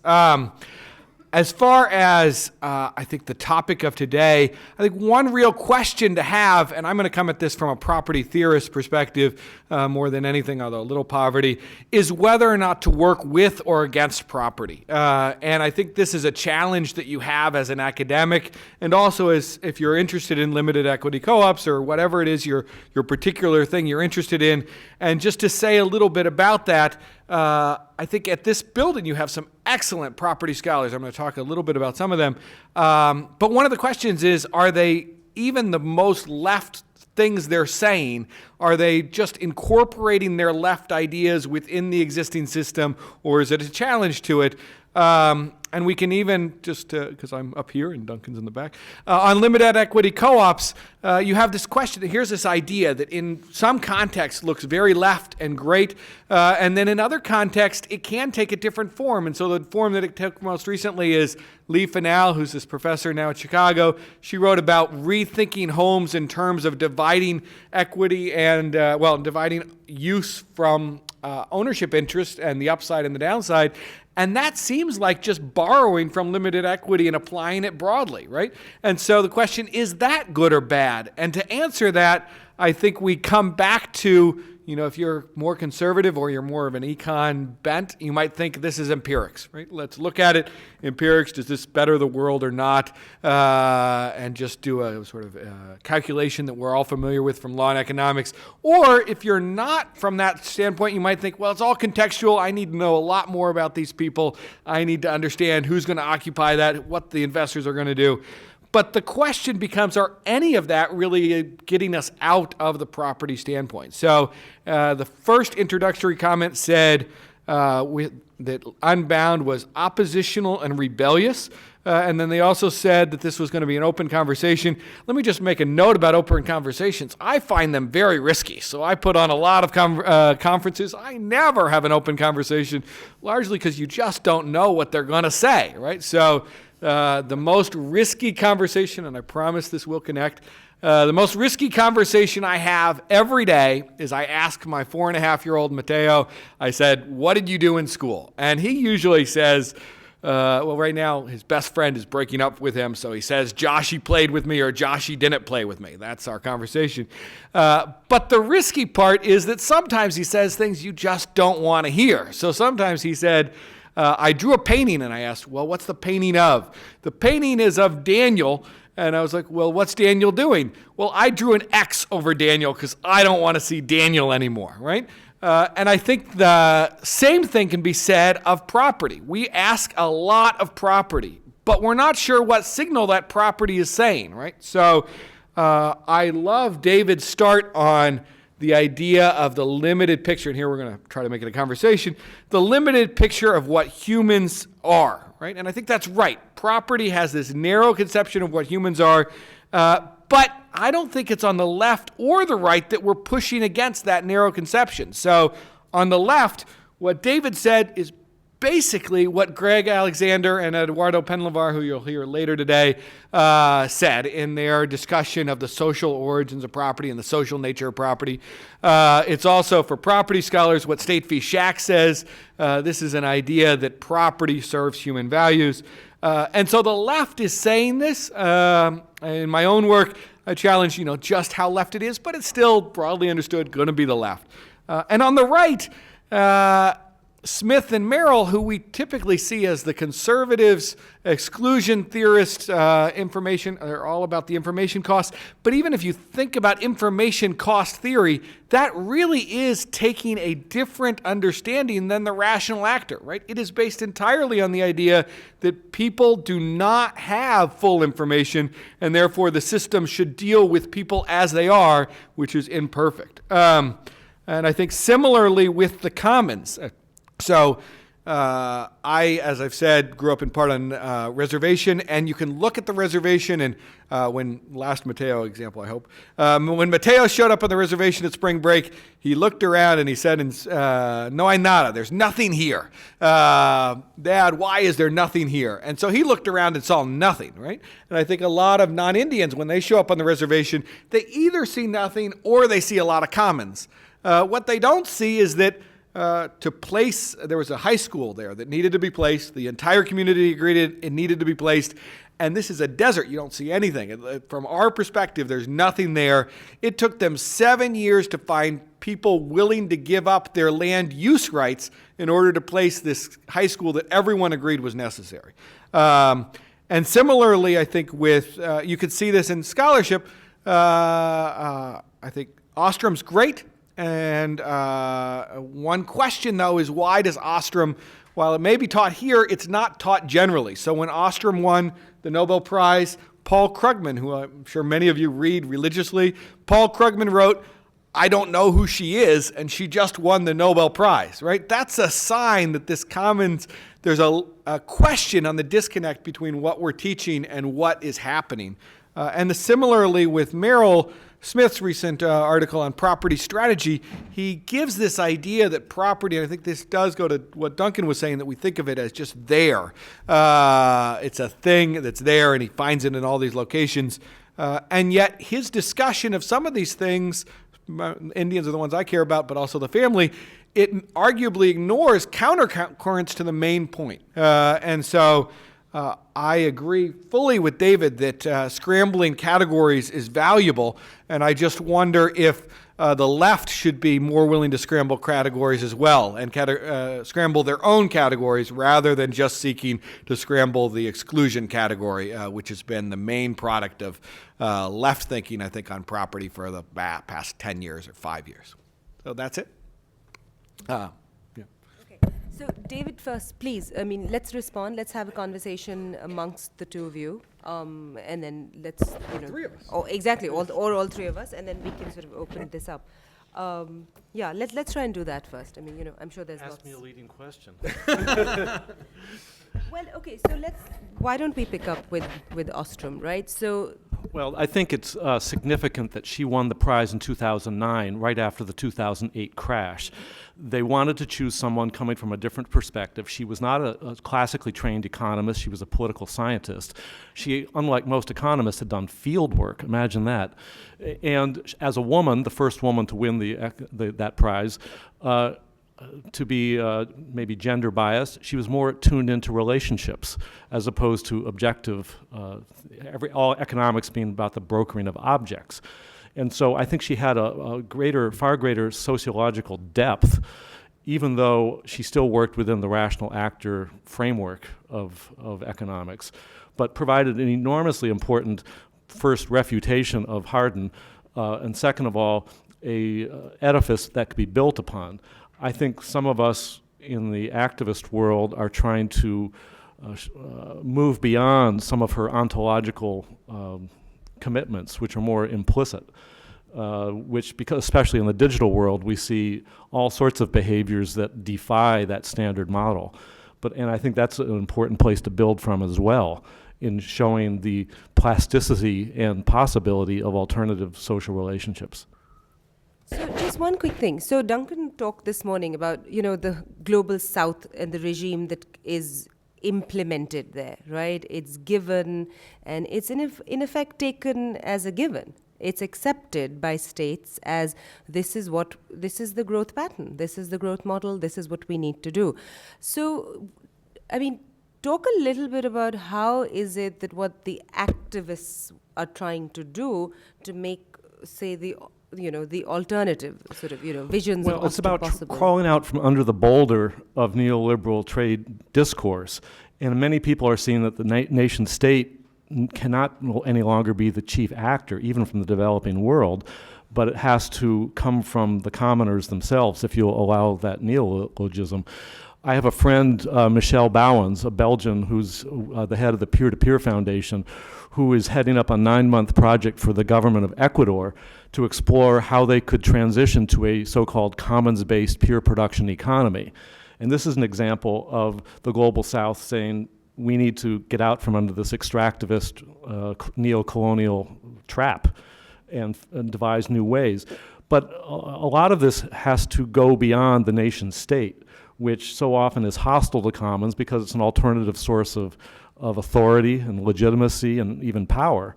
As far as I think the topic of today, I think one real question to have, and I'm going to come at this from a property theorist perspective more than anything, although a little poverty, is whether or not to work with or against property. And I think this is a challenge that you have as an academic, and also as if you're interested in limited equity co-ops or whatever it is your particular thing you're interested in. And just to say a little bit about that, I think at this building you have some excellent property scholars. I'm going to talk a little bit about some of them. But one of the questions is, are they even the most left things they're saying? Are they just incorporating their left ideas within the existing system, or is it a challenge to it? And we can even, just because I'm up here and Duncan's in the back, on limited equity co-ops, you have this question. Here's this idea that in some context looks very left and great, and then in other contexts it can take a different form. And so the form that it took most recently is Lee Fanal, who's this professor now at Chicago. She wrote about rethinking homes in terms of dividing equity and, dividing use from ownership interest and the upside and the downside. And that seems like just borrowing from limited equity and applying it broadly, right? And so the question, is that good or bad? And to answer that, I think we come back to, if you're more conservative or you're more of an econ bent, you might think this is empirics, right? Let's look at it. Empirics, does this better the world or not? And just do a sort of calculation that we're all familiar with from law and economics. Or if you're not from that standpoint, you might think, well, it's all contextual. I need to know a lot more about these people. I need to understand who's going to occupy that, what the investors are going to do. But the question becomes, are any of that really getting us out of the property standpoint? So the first introductory comment said that Unbound was oppositional and rebellious. And then they also said that this was going to be an open conversation. Let me just make a note about open conversations. I find them very risky. So I put on a lot of conferences. I never have an open conversation, largely because you just don't know what they're going to say, right? So the most risky conversation, and I promise this will connect, the most risky conversation I have every day is I ask my 4.5-year-old Mateo, I said, what did you do in school? And he usually says, well, right now his best friend is breaking up with him, so he says, Joshy played with me or Joshy didn't play with me. That's our conversation. But the risky part is that sometimes he says things you just don't want to hear. So sometimes he said, I drew a painting, and I asked, well, what's the painting of? The painting is of Daniel, and I was like, well, what's Daniel doing? Well, I drew an X over Daniel because I don't want to see Daniel anymore, right? And I think the same thing can be said of property. We ask a lot of property, but we're not sure what signal that property is saying, right? So I love David's start on the idea of the limited picture, and here we're going to try to make it a conversation, the limited picture of what humans are, right? And I think that's right. Property has this narrow conception of what humans are, but I don't think it's on the left or the right that we're pushing against that narrow conception. So on the left, what David said is basically what Greg Alexander and Eduardo Penlavar, who you'll hear later today, said in their discussion of the social origins of property and the social nature of property. It's also, for property scholars, what State v. Shack says. This is an idea that property serves human values. And so the left is saying this. In my own work, I challenge, just how left it is, but it's still broadly understood going to be the left. And on the right, Smith and Merrill, who we typically see as the conservatives, exclusion theorists, information, they're all about the information cost. But even if you think about information cost theory, that really is taking a different understanding than the rational actor, right? It is based entirely on the idea that people do not have full information, and therefore the system should deal with people as they are, which is imperfect. And I think similarly with the commons. So I, as I've said, grew up in part on reservation, and you can look at the reservation, and when last Mateo example, I hope, when Mateo showed up on the reservation at spring break, he looked around and he said, no hay nada, there's nothing here. Dad, why is there nothing here? And so he looked around and saw nothing, right? And I think a lot of non-Indians, when they show up on the reservation, they either see nothing or they see a lot of commons. What they don't see is that there was a high school there that needed to be placed. The entire community agreed it needed to be placed. And this is a desert. You don't see anything. From our perspective, there's nothing there. It took them 7 years to find people willing to give up their land use rights in order to place this high school that everyone agreed was necessary. And similarly, I think you could see this in scholarship. I think Ostrom's great. And one question, though, is why does Ostrom, while it may be taught here, it's not taught generally. So when Ostrom won the Nobel Prize, Paul Krugman, who I'm sure many of you read religiously, Paul Krugman wrote, I don't know who she is, and she just won the Nobel Prize, right? That's a sign that there's a question on the disconnect between what we're teaching and what is happening. And similarly with Merrill Smith's recent article on property strategy, he gives this idea that property, and I think this does go to what Duncan was saying, that we think of it as just there. It's a thing that's there, and he finds it in all these locations. And yet his discussion of some of these things, Indians are the ones I care about, but also the family, it arguably ignores countercurrents to the main point. And so I agree fully with David that scrambling categories is valuable, and I just wonder if the left should be more willing to scramble categories as well and scramble their own categories rather than just seeking to scramble the exclusion category, which has been the main product of left thinking, I think, on property for the past 10 years or 5 years. So that's it. Yeah. Okay. So David first, please. I mean, let's respond. Let's have a conversation amongst the two of you, and then let's, Three of us. Oh, exactly, all three of us, and then we can sort of open this up. Yeah, let's try and do that first. I mean, I'm sure there's lots. Ask me a leading question. Well, okay. So why don't we pick up with Ostrom, right? So. Well, I think it's significant that she won the prize in 2009, right after the 2008 crash. They wanted to choose someone coming from a different perspective. She was not a classically trained economist. She was a political scientist. She, unlike most economists, had done field work. Imagine that. And as a woman, the first woman to win that prize, to be maybe gender biased, she was more tuned into relationships as opposed to objective, all economics being about the brokering of objects. And so I think she had a far greater sociological depth, even though she still worked within the rational actor framework of economics, but provided an enormously important first refutation of Hardin, and second of all, a edifice that could be built upon. I think some of us in the activist world are trying to move beyond some of her ontological commitments, which are more implicit, because especially in the digital world, we see all sorts of behaviors that defy that standard model. And I think that's an important place to build from as well, in showing the plasticity and possibility of alternative social relationships. So just one quick thing. So Duncan talked this morning about, the global south and the regime that is implemented there, right? It's given, and it's in effect taken as a given. It's accepted by states as this is the growth pattern, this is the growth model, this is what we need to do. So, I mean, talk a little bit about how is it that what the activists are trying to do to make, say, the alternative sort of, visions of it's about possible. Crawling out from under the boulder of neoliberal trade discourse. And many people are seeing that the nation state cannot any longer be the chief actor, even from the developing world, but it has to come from the commoners themselves, if you'll allow that neologism. I have a friend, Michelle Bowens, a Belgian, who's the head of the Peer-to-Peer Foundation, who is heading up a 9-month project for the government of Ecuador to explore how they could transition to a so-called commons-based peer production economy. And this is an example of the Global South saying, we need to get out from under this extractivist, neo-colonial trap and devise new ways. But a lot of this has to go beyond the nation state, which so often is hostile to commons because it's an alternative source of authority and legitimacy and even power.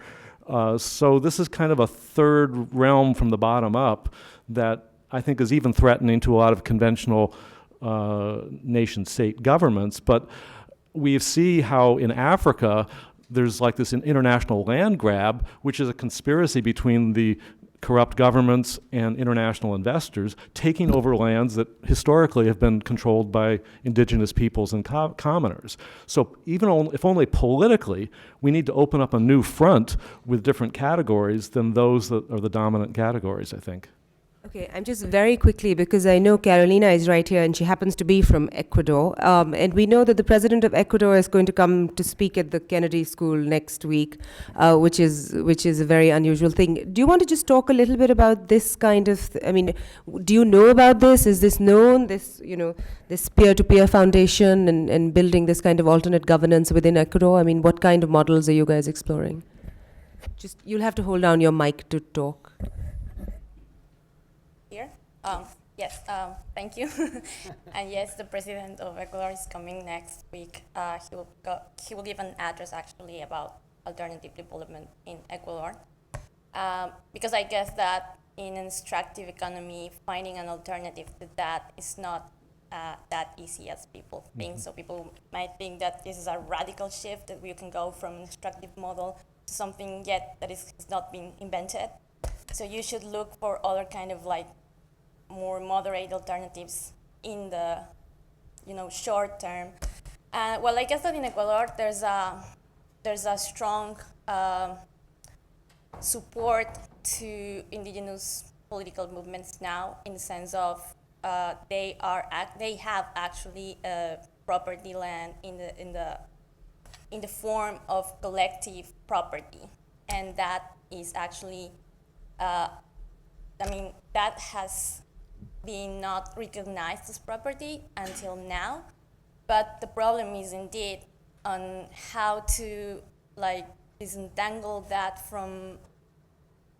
So this is kind of a third realm from the bottom up that I think is even threatening to a lot of conventional nation-state governments. But we see how in Africa there's like this international land grab, which is a conspiracy between the corrupt governments and international investors taking over lands that historically have been controlled by indigenous peoples and commoners. So even if only politically, we need to open up a new front with different categories than those that are the dominant categories, I think. Okay, I'm just very quickly, because I know Carolina is right here and she happens to be from Ecuador. And we know that the president of Ecuador is going to come to speak at the Kennedy School next week, which is a very unusual thing. Do you want to just talk a little bit about this kind of, do you know about this? Is this known, this peer-to-peer foundation and building this kind of alternate governance within Ecuador? I mean, what kind of models are you guys exploring? Just, you'll have to hold down your mic to talk. Here? Yes, thank you. And yes, the president of Ecuador is coming next week. He will give an address actually about alternative development in Ecuador. Because I guess that in an extractive economy, finding an alternative to that is not that easy as people think. So people might think that this is a radical shift, that we can go from an extractive model to something yet that has not been invented. So you should look for other kind of like more moderate alternatives in the, short term. Well, I guess that in Ecuador there's a strong support to indigenous political movements now, in the sense of they have actually property land in the form of collective property, and that is actually, that has been not recognized as property until now. But the problem is indeed on how to disentangle that from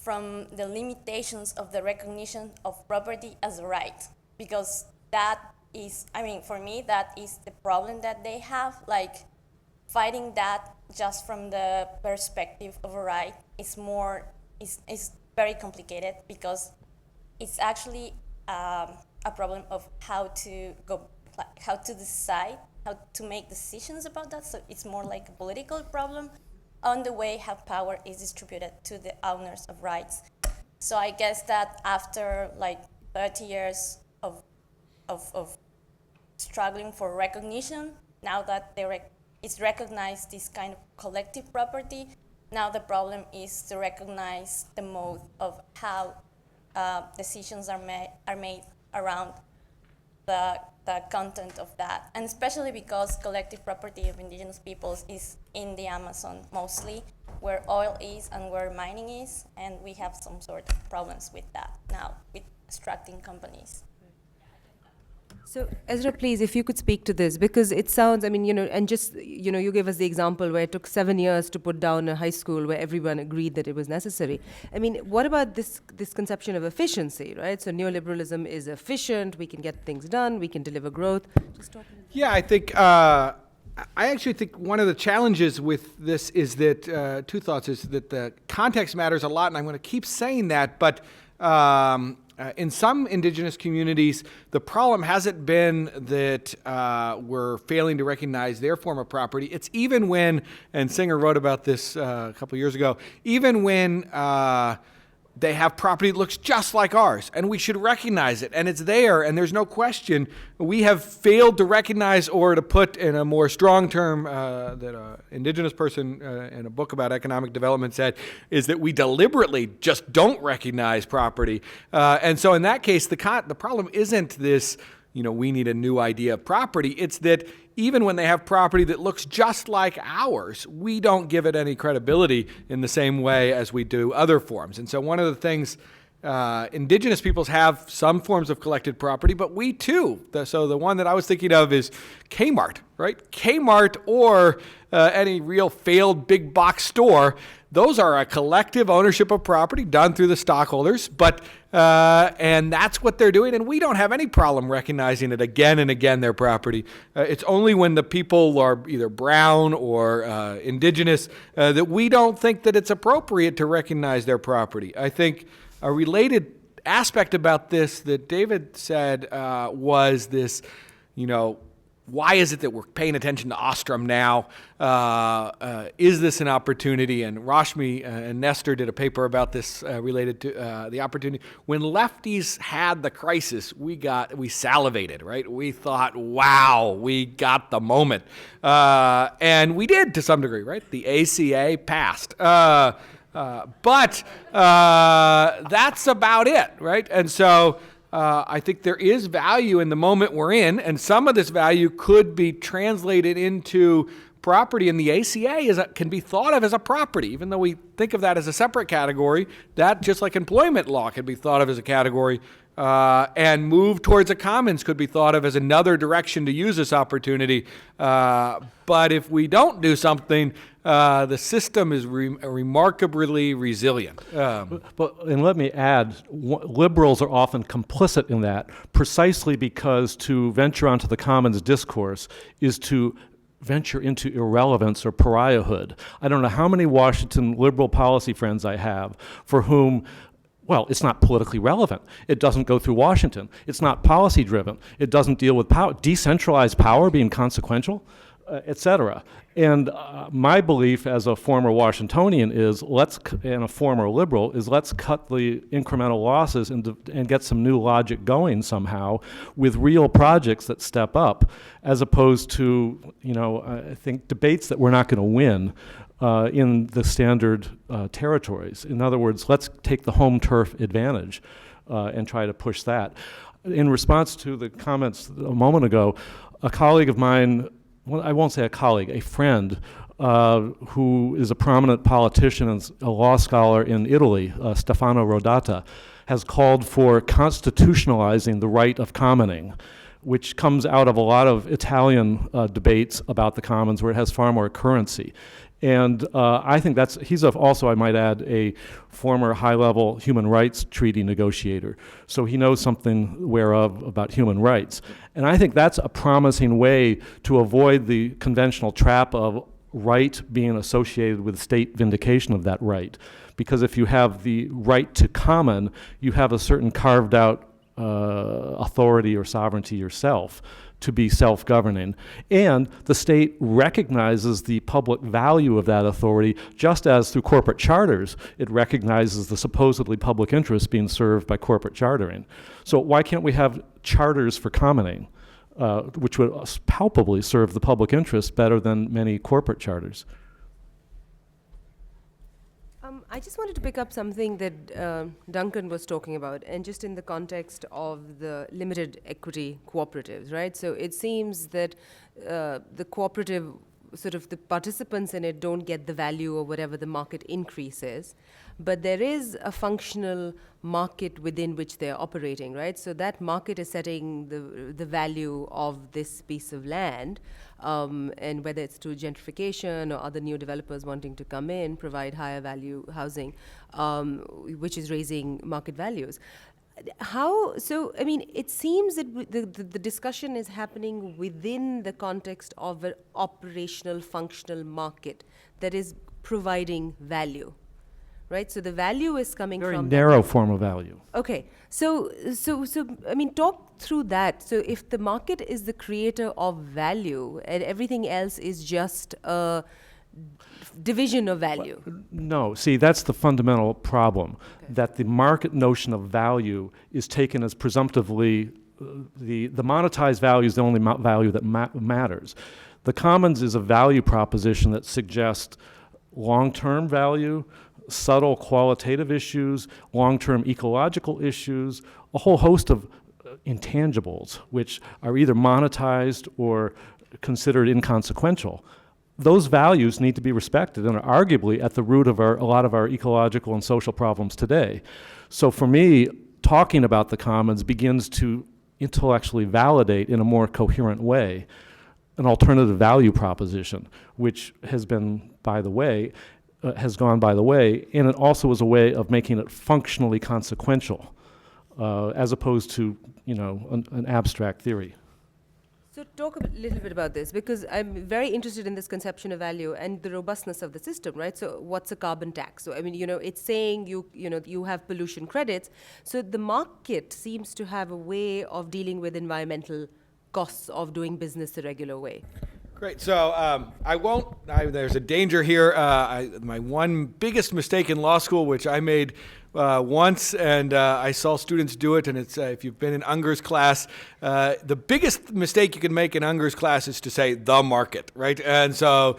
the limitations of the recognition of property as a right, because that is, for me, that is the problem that they have. Fighting that just from the perspective of a right is very complicated, because it's actually a problem of how to decide, how to make decisions about that. So it's more like a political problem on the way how power is distributed to the owners of rights. So I guess that after 30 years of struggling for recognition, now that it's recognized this kind of collective property, now the problem is to recognize the mode of how decisions are made around the content of that. And especially because collective property of indigenous peoples is in the Amazon mostly, where oil is and where mining is, and we have some sort of problems with that now, with extracting companies. So, Ezra, please, if you could speak to this, because it sounds, and just, you gave us the example where it took 7 years to put down a high school where everyone agreed that it was necessary. What about this conception of efficiency, right? So neoliberalism is efficient, we can get things done, we can deliver growth. Just talk. Yeah, I think, I actually think one of the challenges with this is that, two thoughts, is that the context matters a lot, and I'm going to keep saying that, but in some indigenous communities, the problem hasn't been that we're failing to recognize their form of property. It's even when, and Singer wrote about this a couple years ago, even when they have property that looks just like ours, and we should recognize it, and it's there, and there's no question. We have failed to recognize, or to put in a more strong term that an indigenous person in a book about economic development said, is that we deliberately just don't recognize property. And so in that case, the problem isn't this, we need a new idea of property. It's that even when they have property that looks just like ours, we don't give it any credibility in the same way as we do other forms. And so one of the things, indigenous peoples have some forms of collected property, but we too. So the one that I was thinking of is Kmart, right? Kmart or any real failed big box store, those are a collective ownership of property done through the stockholders, but and that's what they're doing, and we don't have any problem recognizing it again and again, their property. It's only when the people are either brown or indigenous that we don't think that it's appropriate to recognize their property. I think a related aspect about this that David said was this, why is it that we're paying attention to Ostrom now? Is this an opportunity? And Rashmi and Nestor did a paper about this related to the opportunity. When lefties had the crisis, we salivated, right? We thought, wow, we got the moment. And we did to some degree, right? The ACA passed. But that's about it, right? And so I think there is value in the moment we're in, and some of this value could be translated into property, and the ACA can be thought of as a property, even though we think of that as a separate category. That, just like employment law, can be thought of as a category, and move towards a commons could be thought of as another direction to use this opportunity. But if we don't do something, the system is remarkably resilient. And let me add, liberals are often complicit in that, precisely because to venture onto the commons discourse is to venture into irrelevance or pariahhood. I don't know how many Washington liberal policy friends I have for whom, well, it's not politically relevant. It doesn't go through Washington. It's not policy driven. It doesn't deal with power, decentralized power being consequential. et cetera. And my belief as a former Washingtonian is and a former liberal is let's cut the incremental losses and get some new logic going somehow with real projects that step up, as opposed to, I think debates that we're not going to win in the standard territories. In other words, let's take the home turf advantage and try to push that. In response to the comments a moment ago, a colleague of mine, well, I won't say a colleague, a friend who is a prominent politician and a law scholar in Italy, Stefano Rodata, has called for constitutionalizing the right of commoning, which comes out of a lot of Italian debates about the commons where it has far more currency. And I think he's also, I might add, a former high-level human rights treaty negotiator. So he knows something whereof about human rights. And I think that's a promising way to avoid the conventional trap of right being associated with state vindication of that right. Because if you have the right to common, you have a certain carved out authority or sovereignty yourself to be self-governing. And the state recognizes the public value of that authority, just as through corporate charters, it recognizes the supposedly public interest being served by corporate chartering. So why can't we have charters for commoning, which would palpably serve the public interest better than many corporate charters? I just wanted to pick up something that Duncan was talking about, and just in the context of the limited equity cooperatives, right? So it seems that the cooperative, sort of the participants in it don't get the value or whatever the market increase is, but there is a functional market within which they're operating, right? So that market is setting the value of this piece of land, and whether it's through gentrification or other new developers wanting to come in, provide higher value housing, which is raising market values. I mean, it seems that the discussion is happening within the context of an operational, functional market that is providing value, right? So the value is coming from... Very narrow form of value. Okay, so I mean, talk through that. So if the market is the creator of value and everything else is just a division of value. No, see, that's the fundamental problem, that the market notion of value is taken as presumptively, the monetized value is the only value that matters. The commons is a value proposition that suggests long-term value, subtle qualitative issues, long-term ecological issues, a whole host of intangibles which are either monetized or considered inconsequential. Those values need to be respected and are arguably at the root of a lot of our ecological and social problems today. So for me, talking about the commons begins to intellectually validate in a more coherent way an alternative value proposition, which has been, by the way, has gone by the way, and it also is a way of making it functionally consequential, as opposed to, an abstract theory. So talk a little bit about this, because I'm very interested in this conception of value and the robustness of the system, right? So what's a carbon tax? So I mean, it's saying you have pollution credits. So the market seems to have a way of dealing with environmental costs of doing business the regular way. Great. So there's a danger here. My one biggest mistake in law school, which I made once, and I saw students do it, and it's if you've been in Unger's class, the biggest mistake you can make in Unger's class is to say the market, right? And so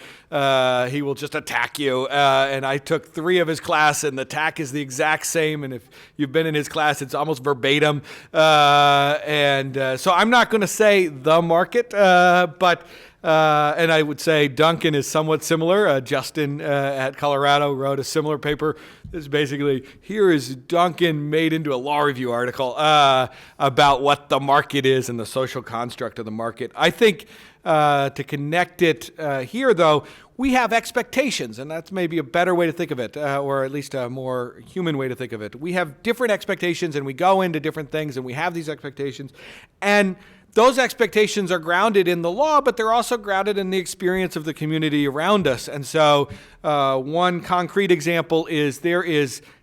he will just attack you. And I took 3 of his class, and the attack is the exact same. And if you've been in his class, it's almost verbatim. So I'm not going to say the market, but and I would say Duncan is somewhat similar. Justin at Colorado wrote a similar paper. It's basically, here is Duncan made into a law review article about what the market is and the social construct of the market. I think to connect it here, though, we have expectations, and that's maybe a better way to think of it, or at least a more human way to think of it. We have different expectations, and we go into different things, and we have these expectations. And those expectations are grounded in the law, but they're also grounded in the experience of the community around us. And so one concrete example is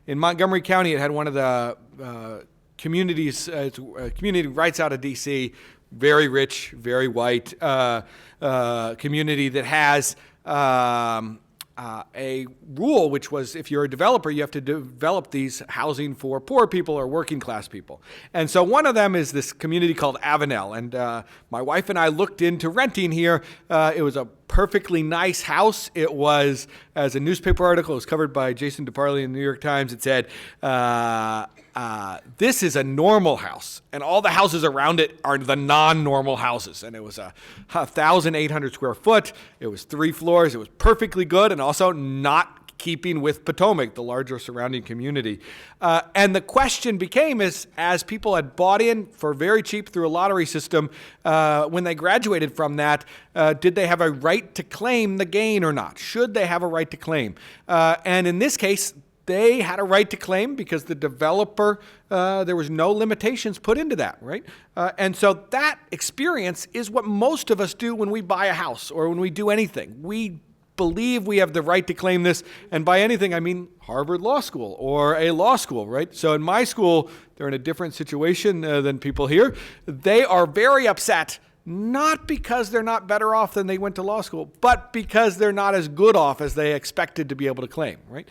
in Montgomery County, it had one of the community rights out of D.C., very rich, very white community that has a rule, which was if you're a developer, you have to develop these housing for poor people or working class people. And so one of them is this community called Avenel. And my wife and I looked into renting here. It was a perfectly nice house. It was, as a newspaper article, it was covered by Jason DeParley in the New York Times. It said, this is a normal house, and all the houses around it are the non-normal houses. And it was 1,800 square foot. It was 3 floors. It was perfectly good and also not keeping with Potomac, the larger surrounding community. And the question became, as people had bought in for very cheap through a lottery system, when they graduated from that, did they have a right to claim the gain or not? Should they have a right to claim? And in this case, they had a right to claim because the developer, there was no limitations put into that, right? And so that experience is what most of us do when we buy a house or when we do anything. We believe we have the right to claim this, and by anything I mean Harvard Law School or a law school, right? So in my school, they're in a different situation than people here. They are very upset, not because they're not better off than they went to law school, but because they're not as good off as they expected to be able to claim, right?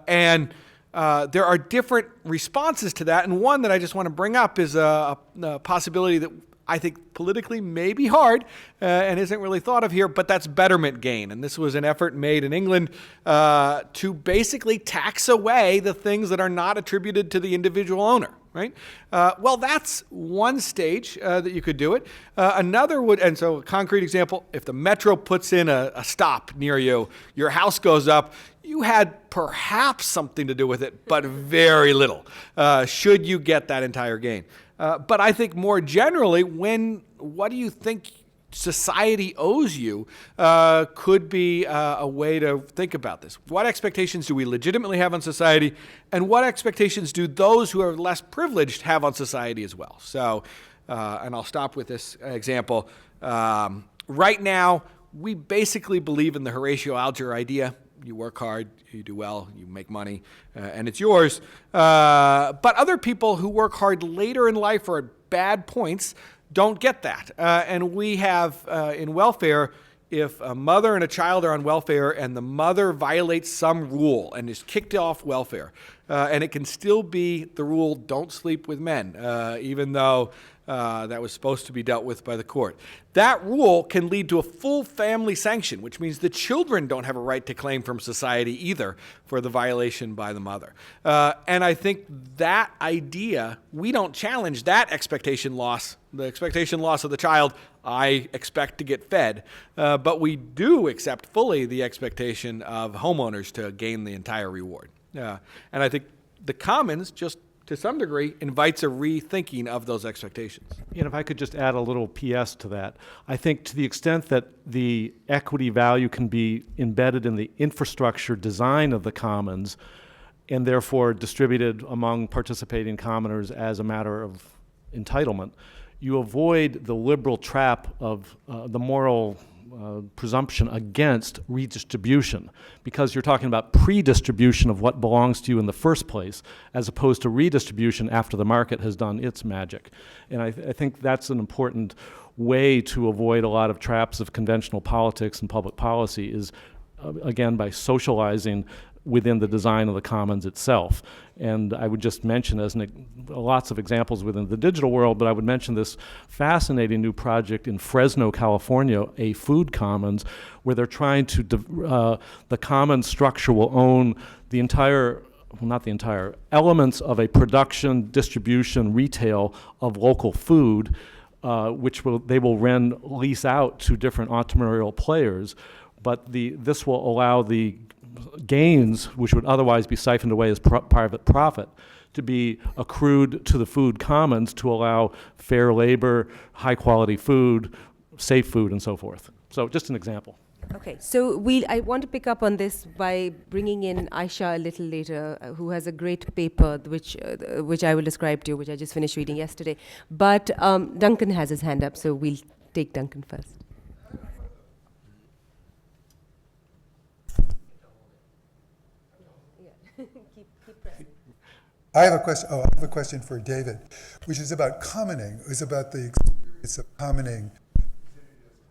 And there are different responses to that, and one that I just want to bring up is a possibility that I think politically may be hard and isn't really thought of here, but that's betterment gain. And this was an effort made in England to basically tax away the things that are not attributed to the individual owner, right? Well, that's one stage that you could do it. Another would, and so a concrete example, if the metro puts in a stop near you, your house goes up, you had perhaps something to do with it, but very little, should you get that entire gain. But I think more generally, what do you think society owes you could be a way to think about this. What expectations do we legitimately have on society, and what expectations do those who are less privileged have on society as well? So, and I'll stop with this example. Right now, we basically believe in the Horatio Alger idea. You work hard, you do well, you make money, and it's yours. But other people who work hard later in life or at bad points don't get that. And we have in welfare, if a mother and a child are on welfare and the mother violates some rule and is kicked off welfare, and it can still be the rule, don't sleep with men, even though that was supposed to be dealt with by the court. That rule can lead to a full family sanction, which means the children don't have a right to claim from society either for the violation by the mother. And I think that idea, we don't challenge that expectation loss. The expectation loss of the child, I expect to get fed. But we do accept fully the expectation of homeowners to gain the entire reward. And I think the Commons just to some degree, invites a rethinking of those expectations. And if I could just add a little PS to that, I think to the extent that the equity value can be embedded in the infrastructure design of the commons and therefore distributed among participating commoners as a matter of entitlement, you avoid the liberal trap of the moral presumption against redistribution, because you're talking about pre-distribution of what belongs to you in the first place, as opposed to redistribution after the market has done its magic. And I think that's an important way to avoid a lot of traps of conventional politics and public policy is, again, by socializing within the design of the commons itself. And I would just mention, as lots of examples within the digital world, but I would mention this fascinating new project in Fresno, California, a food commons, where they're trying to, the common structure will own the entire, well, not the entire, elements of a production, distribution, retail of local food, which they will then lease out to different entrepreneurial players. But this will allow the gains, which would otherwise be siphoned away as private profit, to be accrued to the food commons to allow fair labor, high quality food, safe food, and so forth. So just an example. Okay, so I want to pick up on this by bringing in Aisha a little later, who has a great paper which I will describe to you, which I just finished reading yesterday. But Duncan has his hand up, so we'll take Duncan first. I have a question for David, which is about commoning. It's about the experience experience of commoning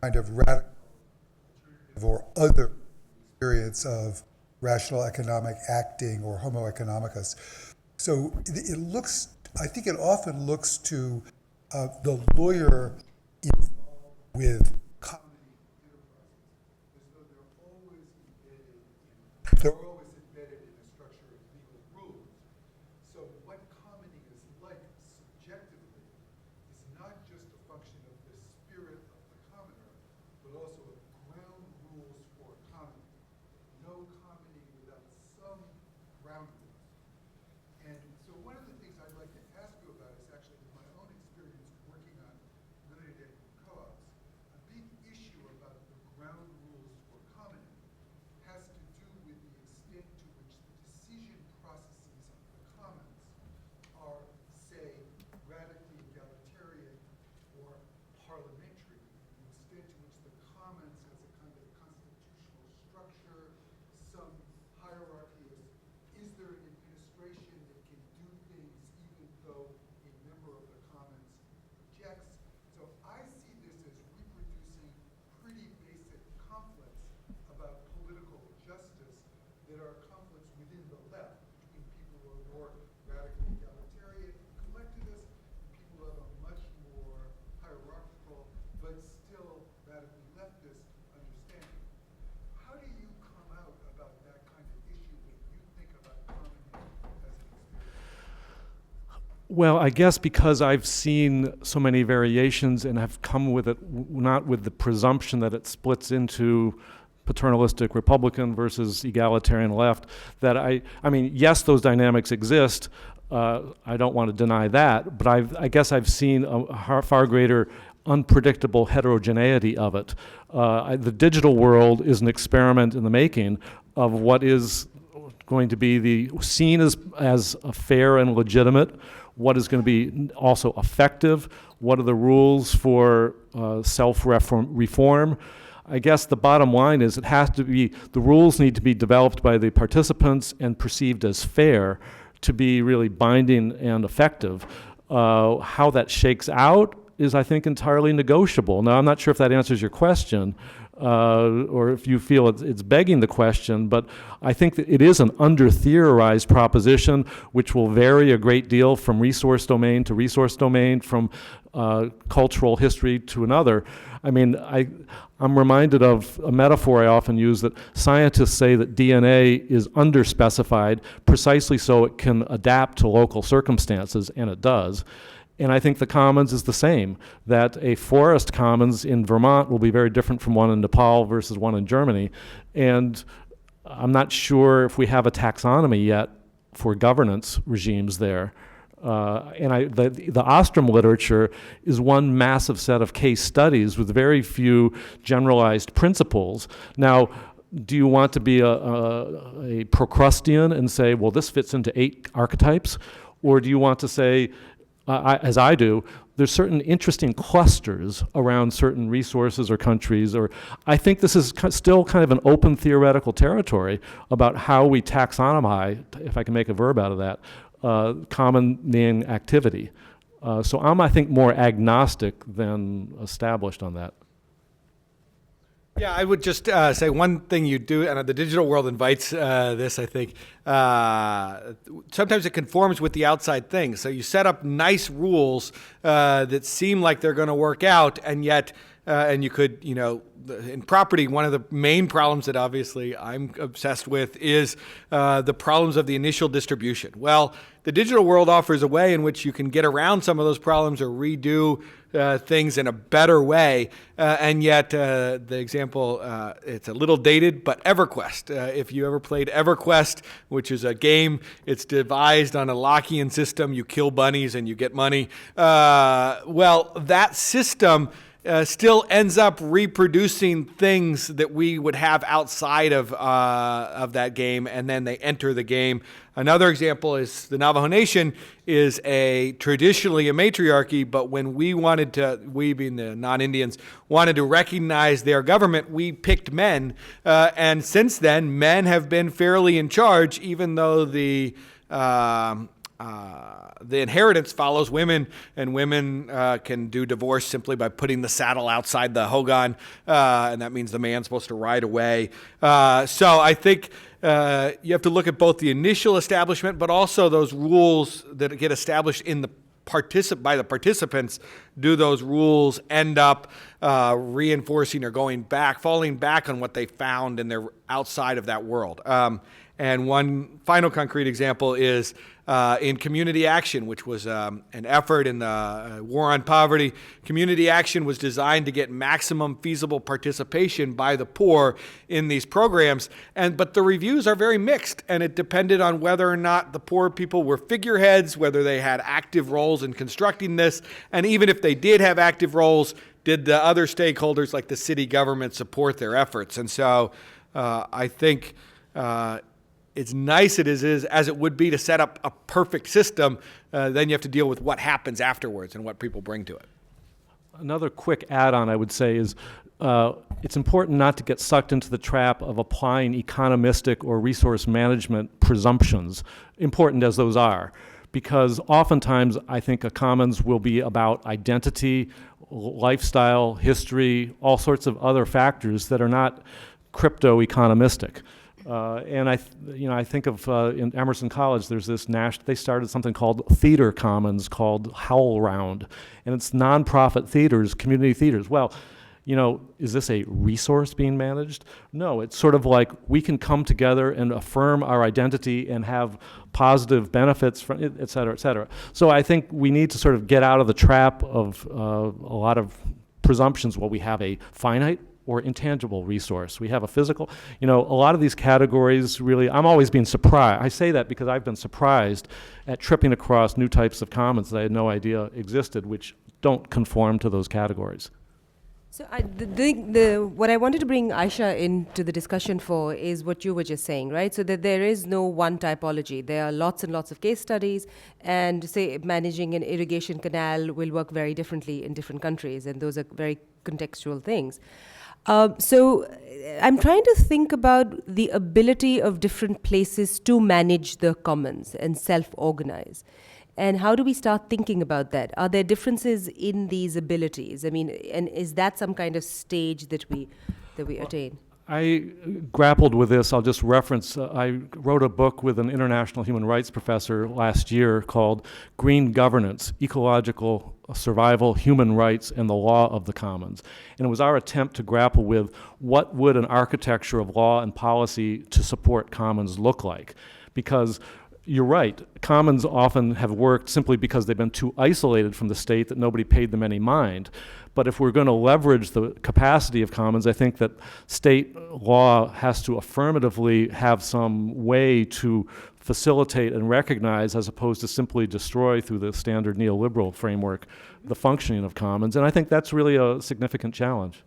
kind of radical or other experience of rational economic acting or Homo economicus. So it looks, I think it often looks to the lawyer involved with commoning enterprises as though they're always embedded in a structure of legal rules. So what commoning is like subjectively is not just a function of the spirit of the commoner, but also of ground rules for commoning. No commoning without some ground rules. And so one of the things I'd like to ask you about is actually my own experience working on limited equity co-ops. A big issue about the ground rules for commoning has to do with the extent to which the decision processes of the commons are, say, radically egalitarian or parliamentary, the extent to which the commons has a kind of constitutional structure, some hierarchy of, is there an administration that can do things even though a member of the commons objects? So I see this as reproducing pretty basic conflicts about political justice that are conflicts within the left between people who are more radically egalitarian and collectivist and people who have a much more hierarchical but still radically leftist understanding. How do you come out about that kind of issue when you think about commoning as an experience? Well, I guess because I've seen so many variations and have come with it not with the presumption that it splits into paternalistic Republican versus egalitarian left, that I mean, yes, those dynamics exist. I don't want to deny that, but I guess I've seen a far greater unpredictable heterogeneity of it. The digital world is an experiment in the making of what is going to be seen as a fair and legitimate, what is going to be also effective, what are the rules for self-reform. I guess the bottom line is the rules need to be developed by the participants and perceived as fair to be really binding and effective. How that shakes out is, I think, entirely negotiable. Now, I'm not sure if that answers your question, or if you feel it's begging the question, but I think that it is an under-theorized proposition which will vary a great deal from resource domain to resource domain, from cultural history to another. I mean, I'm reminded of a metaphor I often use, that scientists say that DNA is underspecified precisely so it can adapt to local circumstances, and it does. And I think the commons is the same, that a forest commons in Vermont will be very different from one in Nepal versus one in Germany. And I'm not sure if we have a taxonomy yet for governance regimes there. The Ostrom literature is one massive set of case studies with very few generalized principles. Now, do you want to be a Procrustean and say, well, this fits into 8 archetypes? Or do you want to say, as I do, there's certain interesting clusters around certain resources or countries, or I think this is still kind of an open theoretical territory about how we taxonomize, if I can make a verb out of that, commoning activity. So I'm, I think, more agnostic than established on that. Yeah, I would just say one thing you do, and the digital world invites this, I think. Sometimes it conforms with the outside things. So you set up nice rules that seem like they're going to work out, and yet, and you could, in property, one of the main problems that obviously I'm obsessed with is the problems of the initial distribution. Well, the digital world offers a way in which you can get around some of those problems or redo things in a better way, and yet the example, it's a little dated, but EverQuest. If you ever played EverQuest, which is a game, it's devised on a Lockean system. You kill bunnies and you get money. Well, that system still ends up reproducing things that we would have outside of that game, and then they enter the game. Another example is the Navajo Nation is traditionally a matriarchy, but when we being the non-Indians, wanted to recognize their government, we picked men, and since then, men have been fairly in charge, even though the the inheritance follows women, and women can do divorce simply by putting the saddle outside the hogan, and that means the man's supposed to ride away. So I think you have to look at both the initial establishment, but also those rules that get established in the by the participants. Do those rules end up reinforcing or falling back on what they found in their outside of that world? And one final concrete example is in community action, which was an effort in the war on poverty. Community action was designed to get maximum feasible participation by the poor in these programs, but the reviews are very mixed, and it depended on whether or not the poor people were figureheads, whether they had active roles in constructing this, and even if they did have active roles, did the other stakeholders like the city government support their efforts? And so I think it's nice as it would be to set up a perfect system. Then you have to deal with what happens afterwards and what people bring to it. Another quick add-on I would say is it's important not to get sucked into the trap of applying economistic or resource management presumptions, important as those are, because oftentimes I think a commons will be about identity, lifestyle, history, all sorts of other factors that are not crypto-economistic. And I think of in Emerson College, there's this they started something called Theater Commons called Howl Round, and it's nonprofit theaters, community theaters. Well, is this a resource being managed? No, it's sort of like we can come together and affirm our identity and have positive benefits from it, et cetera, et cetera. So I think we need to sort of get out of the trap of a lot of presumptions. Well, we have a finite or intangible resource. We have a physical, a lot of these categories really, I'm always being surprised. I say that because I've been surprised at tripping across new types of commons that I had no idea existed, which don't conform to those categories. So what I wanted to bring Aisha into the discussion for is what you were just saying, right? So that there is no one typology. There are lots and lots of case studies, and say managing an irrigation canal will work very differently in different countries, and those are very contextual things. So I'm trying to think about the ability of different places to manage the commons and self-organize. And how do we start thinking about that? Are there differences in these abilities? I mean, and is that some kind of stage that we attain? I grappled with this. I'll just reference, I wrote a book with an international human rights professor last year called Green Governance, Ecological Survival, Human Rights, and the Law of the Commons. And it was our attempt to grapple with what would an architecture of law and policy to support commons look like? Because you're right, commons often have worked simply because they've been too isolated from the state that nobody paid them any mind. But if we're going to leverage the capacity of commons, I think that state law has to affirmatively have some way to facilitate and recognize, as opposed to simply destroy through the standard neoliberal framework, the functioning of commons. And I think that's really a significant challenge.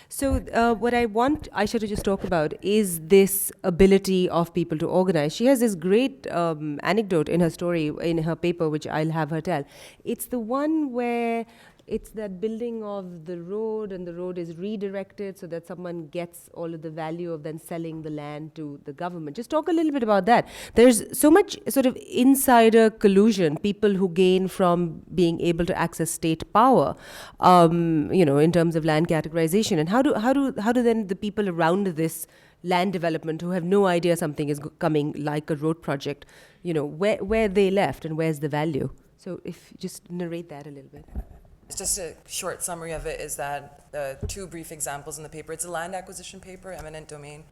So what I want Aisha to just talk about is this ability of people to organize. She has this great anecdote in her story, in her paper, which I'll have her tell. It's the one where it's that building of the road, and the road is redirected so that someone gets all of the value of then selling the land to the government. Just talk a little bit about that. There's so much sort of insider collusion, people who gain from being able to access state power, in terms of land categorization. And how do then the people around this land development who have no idea something is coming, like a road project, where they left and where's the value? So if you just narrate that a little bit. Just a short summary of it is that the two brief examples in the paper, it's a land acquisition paper, eminent domain.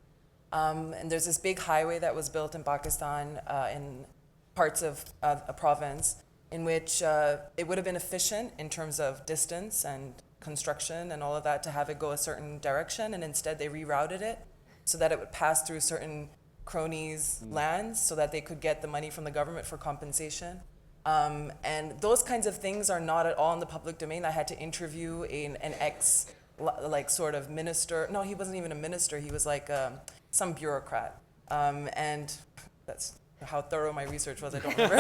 And there's this big highway that was built in Pakistan in parts of a province in which it would have been efficient in terms of distance and construction and all of that to have it go a certain direction, and instead they rerouted it so that it would pass through certain cronies' lands so that they could get the money from the government for compensation. And those kinds of things are not at all in the public domain. I had to interview an ex, sort of minister. No, he wasn't even a minister. He was like some bureaucrat. And that's how thorough my research was. I don't remember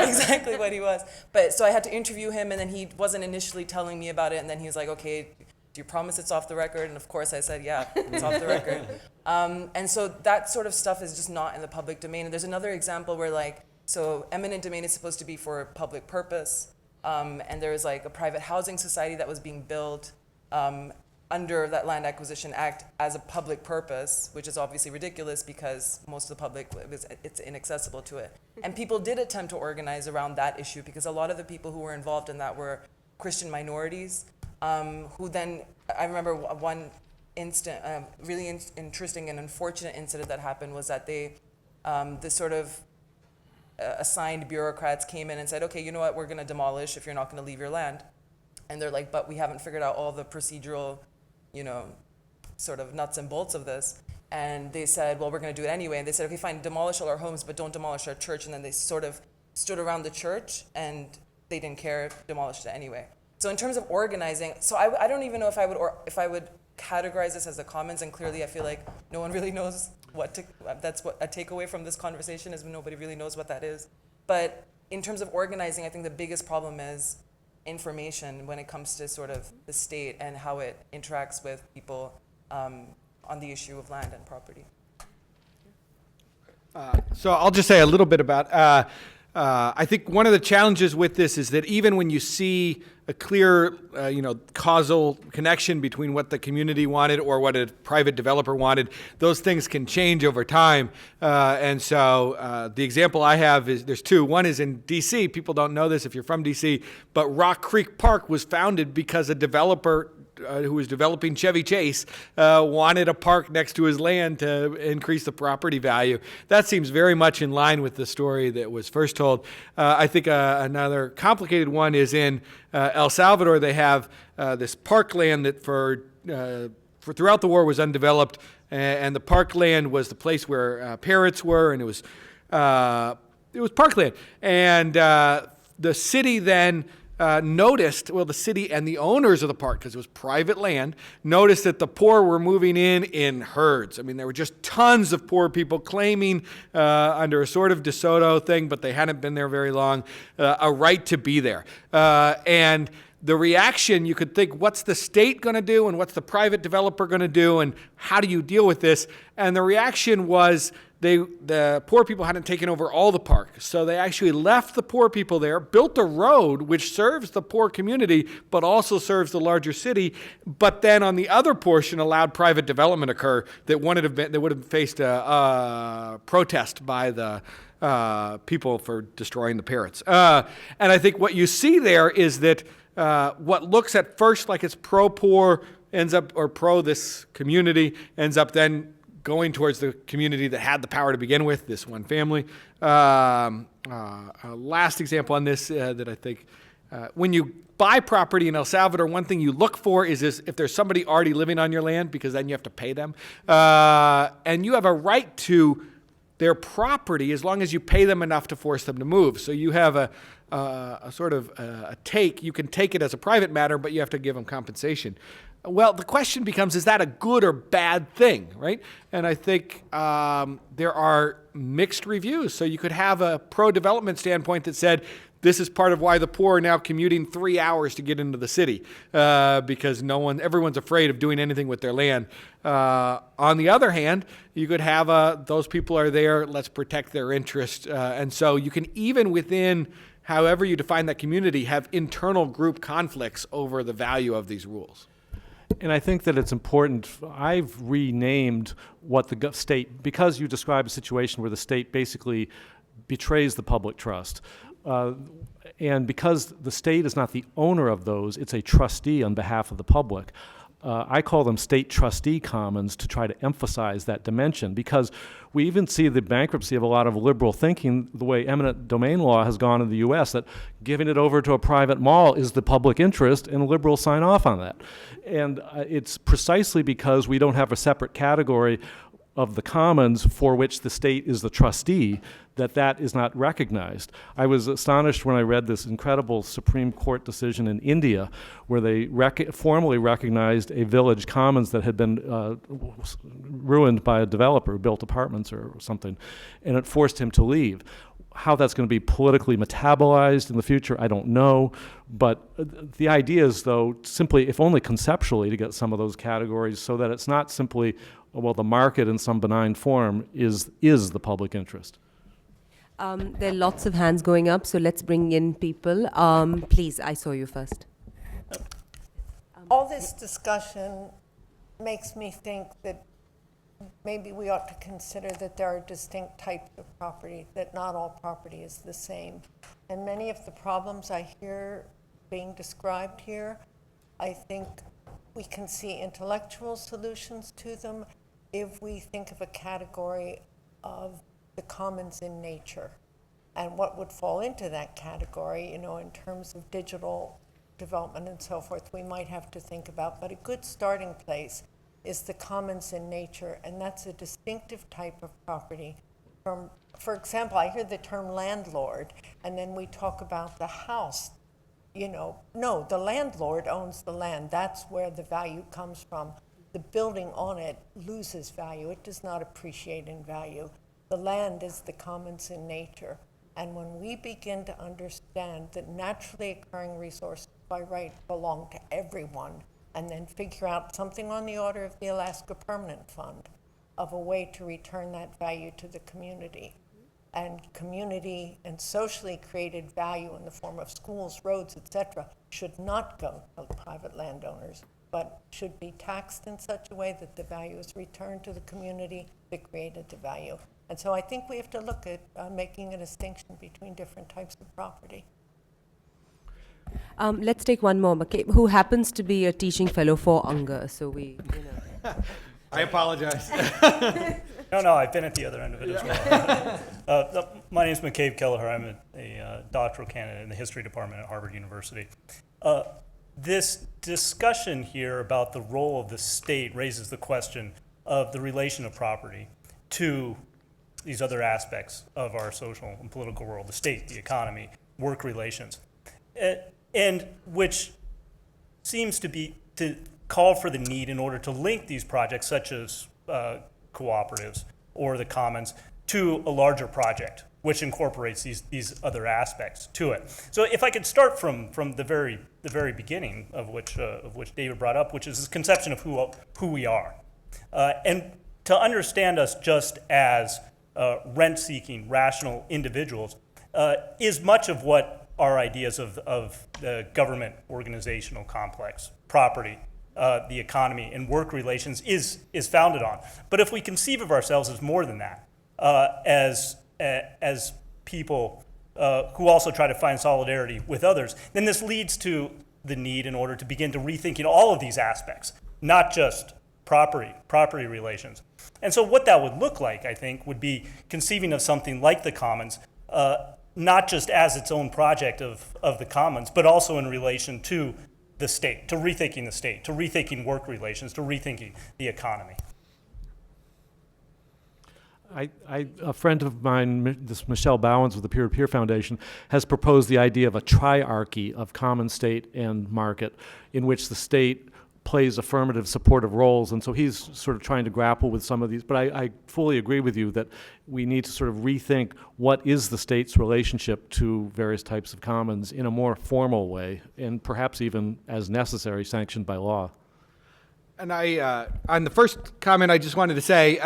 exactly what he was. But so I had to interview him, and then he wasn't initially telling me about it. And then he was like, okay, do you promise it's off the record? And of course I said, yeah, it's off the record. And so that sort of stuff is just not in the public domain. And there's another example where So eminent domain is supposed to be for public purpose, and there was like a private housing society that was being built under that Land Acquisition Act as a public purpose, which is obviously ridiculous because most of the public, it's inaccessible to it. And people did attempt to organize around that issue because a lot of the people who were involved in that were Christian minorities, who then, I remember one really interesting and unfortunate incident that happened was that they, this sort of assigned bureaucrats came in and said, okay, you know what, we're gonna demolish if you're not gonna leave your land. And they're like, but we haven't figured out all the procedural, sort of nuts and bolts of this. And they said, well, we're gonna do it anyway. And they said, okay, fine, demolish all our homes, but don't demolish our church. And then they sort of stood around the church and they didn't care, demolished it anyway. So in terms of organizing, so I don't even know if I would categorize this as the commons, and clearly I feel like no one really knows that's what a takeaway from this conversation is, nobody really knows what that is. But in terms of organizing, I think the biggest problem is information when it comes to sort of the state and how it interacts with people on the issue of land and property. So I'll just say a little bit about, I think one of the challenges with this is that even when you see a clear, causal connection between what the community wanted or what a private developer wanted, those things can change over time. And so the example I have is, there's two. One is in D.C. People don't know this if you're from D.C., but Rock Creek Park was founded because a developer who was developing Chevy Chase wanted a park next to his land to increase the property value. That seems very much in line with the story that was first told. I think another complicated one is in El Salvador. They have this parkland that for throughout the war was undeveloped, and the parkland was the place where parrots were, and it was parkland. And the city then the city and the owners of the park, because it was private land, noticed that the poor were moving in herds. I mean, there were just tons of poor people claiming, under a sort of DeSoto thing, but they hadn't been there very long, a right to be there. And the reaction, you could think, what's the state going to do and what's the private developer going to do and how do you deal with this? And the reaction was the poor people hadn't taken over all the park. So they actually left the poor people there, built a road which serves the poor community but also serves the larger city, but then on the other portion allowed private development occur that would have faced a protest by the people for destroying the parrots. And I think what you see there is that what looks at first like it's pro-poor or pro this community ends up then going towards the community that had the power to begin with, this one family. Last example on this that I think, when you buy property in El Salvador, one thing you look for is if there's somebody already living on your land, because then you have to pay them. And you have a right to their property as long as you pay them enough to force them to move. So you have a sort of a take. You can take it as a private matter, but you have to give them compensation. Well, the question becomes, is that a good or bad thing, right? And I think there are mixed reviews. So you could have a pro-development standpoint that said, this is part of why the poor are now commuting 3 hours to get into the city because everyone's afraid of doing anything with their land. On the other hand, you could have those people are there, let's protect their interest. And so you can, even within however you define that community, have internal group conflicts over the value of these rules. And I think that it's important. I've renamed what the state, because you describe a situation where the state basically betrays the public trust. And because the state is not the owner of those, it's a trustee on behalf of the public. I call them state trustee commons to try to emphasize that dimension, because we even see the bankruptcy of a lot of liberal thinking, the way eminent domain law has gone in the U.S., that giving it over to a private mall is the public interest, and liberals sign off on that. And it's precisely because we don't have a separate category of the commons for which the state is the trustee that is not recognized. I was astonished when I read this incredible Supreme Court decision in India where they formally recognized a village commons that had been ruined by a developer who built apartments or something, and it forced him to leave. How that's going to be politically metabolized in the future, I don't know. But the idea is, though, simply, if only conceptually, to get some of those categories so that it's not simply, well, the market in some benign form is the public interest. There are lots of hands going up, so let's bring in people. Please, I saw you first. All this discussion makes me think that maybe we ought to consider that there are distinct types of property, that not all property is the same. And many of the problems I hear being described here, I think we can see intellectual solutions to them if we think of a category of the commons in nature and what would fall into that category, in terms of digital development and so forth, we might have to think about. But a good starting place is the commons in nature, and that's a distinctive type of property. For example, I hear the term landlord, and then we talk about the house. No, the landlord owns the land. That's where the value comes from. The building on it loses value. It does not appreciate in value. The land is the commons in nature. And when we begin to understand that naturally occurring resources by right belong to everyone, and then figure out something on the order of the Alaska Permanent Fund of a way to return that value to the community. And community and socially created value in the form of schools, roads, etc., should not go to private landowners, but should be taxed in such a way that the value is returned to the community that created the value. And so I think we have to look at making a distinction between different types of property. Let's take one more, who happens to be a teaching fellow for UNGA. So we, I apologize. No, I've been at the other end of it as well. My name is McCabe Kelleher. I'm a doctoral candidate in the history department at Harvard University. This discussion here about the role of the state raises the question of the relation of property to these other aspects of our social and political world, the state, the economy, work relations, and which seems to call for the need in order to link these projects, such as cooperatives or the commons, to a larger project, which incorporates these other aspects to it. So if I could start from the very beginning of which David brought up, which is this conception of who we are, and to understand us just as rent-seeking, rational individuals, is much of what our ideas of the government organizational complex, property, the economy, and work relations is founded on. But if we conceive of ourselves as more than that, as people who also try to find solidarity with others, then this leads to the need in order to begin to rethinking all of these aspects, not just property relations. And so what that would look like, I think, would be conceiving of something like the commons, not just as its own project of the commons, but also in relation to the state, to rethinking work relations, to rethinking the economy. A friend of mine, this Michelle Bowens with the Peer-to-Peer Foundation, has proposed the idea of a triarchy of common, state, and market, in which the state plays affirmative supportive roles, and so he's sort of trying to grapple with some of these. But I fully agree with you that we need to sort of rethink what is the state's relationship to various types of commons in a more formal way, and perhaps even as necessary, sanctioned by law. And on the first comment, I just wanted to say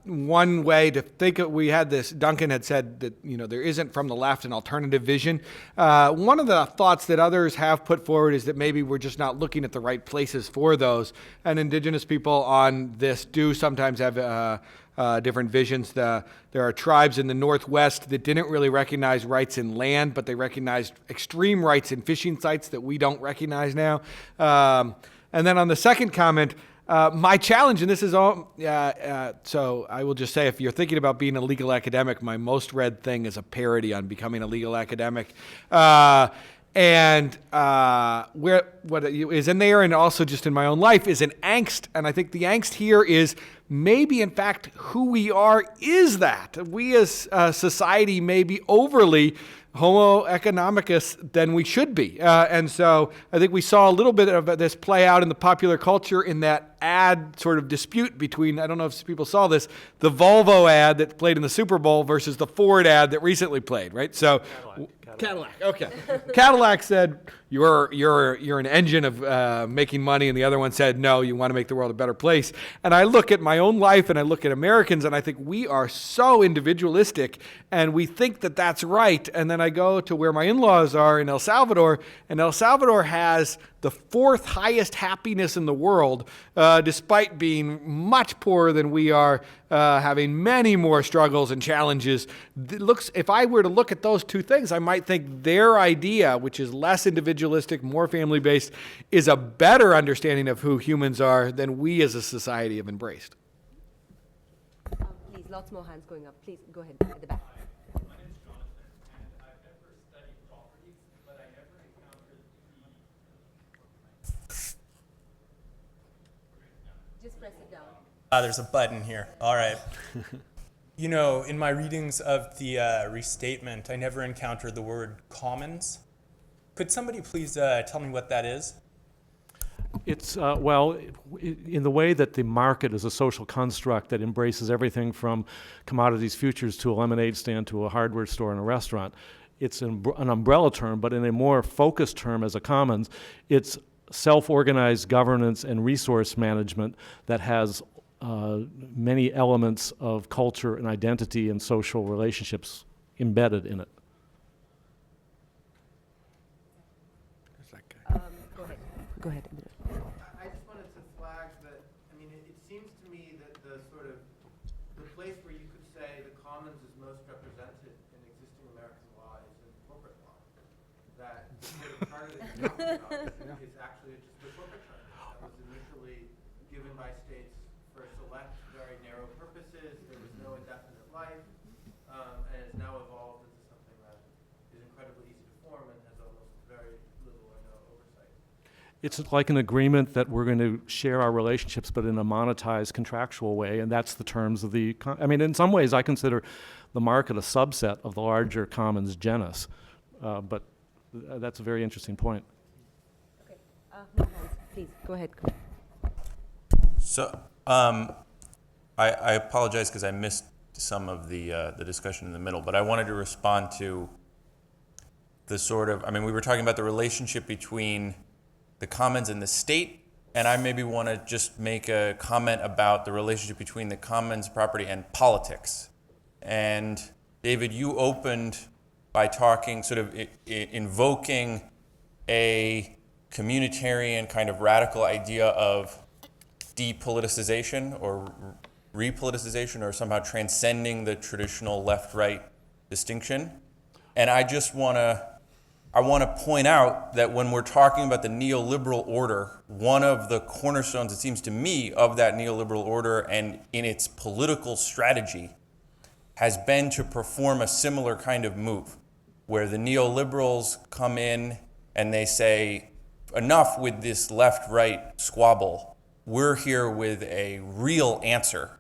one way to think of, we had this, Duncan had said that, there isn't from the left an alternative vision. One of the thoughts that others have put forward is that maybe we're just not looking at the right places for those. And Indigenous people on this do sometimes have different visions. There are tribes in the Northwest that didn't really recognize rights in land, but they recognized extreme rights in fishing sites that we don't recognize now. And then on the second comment, my challenge, and this is all, so I will just say, if you're thinking about being a legal academic, my most read thing is a parody on becoming a legal academic. And what is in there, and also just in my own life, is an angst. And I think the angst here is maybe, in fact, who we are is that. We as a society may be overly Homo economicus than we should be. And so I think we saw a little bit of this play out in the popular culture in that ad sort of dispute between, I don't know if people saw this, the Volvo ad that played in the Super Bowl versus the Ford ad that recently played, right? So Cadillac. Okay. Cadillac said, you're an engine of making money, and the other one said, no, you want to make the world a better place. And I look at my own life, and I look at Americans, and I think we are so individualistic, and we think that that's right. And then I go to where my in-laws are in El Salvador, and El Salvador has the 4th highest happiness in the world, despite being much poorer than we are, having many more struggles and challenges. If I were to look at those two things, I might think their idea, which is less individualistic, more family-based, is a better understanding of who humans are than we as a society have embraced. Please, lots more hands going up. Please, go ahead, at the back. Just press it down. There's a button here. All right. You know, in my readings of the restatement, I never encountered the word commons. Could somebody please tell me what that is? It's, in the way that the market is a social construct that embraces everything from commodities futures to a lemonade stand to a hardware store and a restaurant, it's an umbrella term, but in a more focused term as a commons, it's self-organized governance and resource management that has many elements of culture and identity and social relationships embedded in it. Go ahead. I just wanted to flag that, I mean, it seems to me that the place where you could say the commons is most represented in existing American law is in corporate law. That the sort of charter that you're talking about is actually just the corporate charter that was initially given by states for select, very narrow purposes. There was no indefinite life, and has now evolved into something that is incredibly easy to form and has almost very little or no oversight. It's like an agreement that we're going to share our relationships, but in a monetized contractual way, and that's the terms of the, I mean, in some ways I consider the market a subset of the larger commons genus, but that's a very interesting point. Okay, more hands, please, go ahead. So, I apologize because I missed some of the discussion in the middle, but I wanted to respond to the sort of, I mean, we were talking about the relationship between the commons and the state, and I maybe want to just make a comment about the relationship between the commons, property, and politics. And David, you opened by talking, sort of invoking a communitarian kind of radical idea of depoliticization or repoliticization, or somehow transcending the traditional left-right distinction. And I just want to point out that when we're talking about the neoliberal order, one of the cornerstones, it seems to me, of that neoliberal order and in its political strategy has been to perform a similar kind of move, where the neoliberals come in and they say, enough with this left-right squabble. We're here with a real answer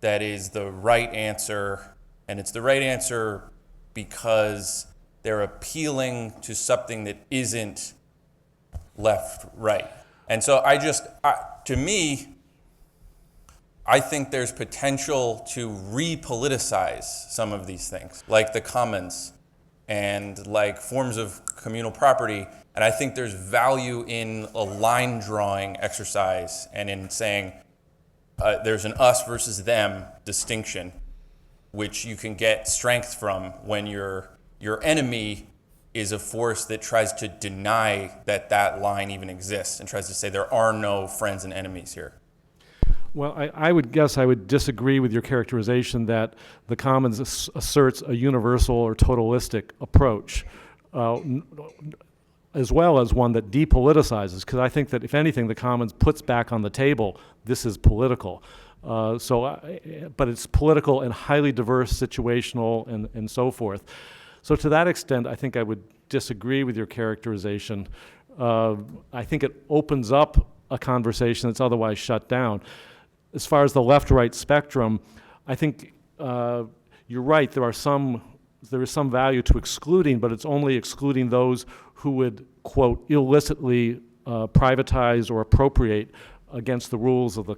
that is the right answer, and it's the right answer because they're appealing to something that isn't left-right. And so to me, I think there's potential to repoliticize some of these things, like the commons and like forms of communal property. And I think there's value in a line drawing exercise and in saying there's an us versus them distinction, which you can get strength from when your enemy is a force that tries to deny that that line even exists and tries to say there are no friends and enemies here. Well, I would guess I would disagree with your characterization that the commons asserts a universal or totalistic approach, as well as one that depoliticizes, because I think that if anything, the commons puts back on the table, this is political. But it's political and highly diverse, situational, and so forth. So to that extent, I think I would disagree with your characterization. I think it opens up a conversation that's otherwise shut down. As far as the left-right spectrum, I think you're right. There is some value to excluding, but it's only excluding those who would, quote, illicitly privatize or appropriate against the rules of the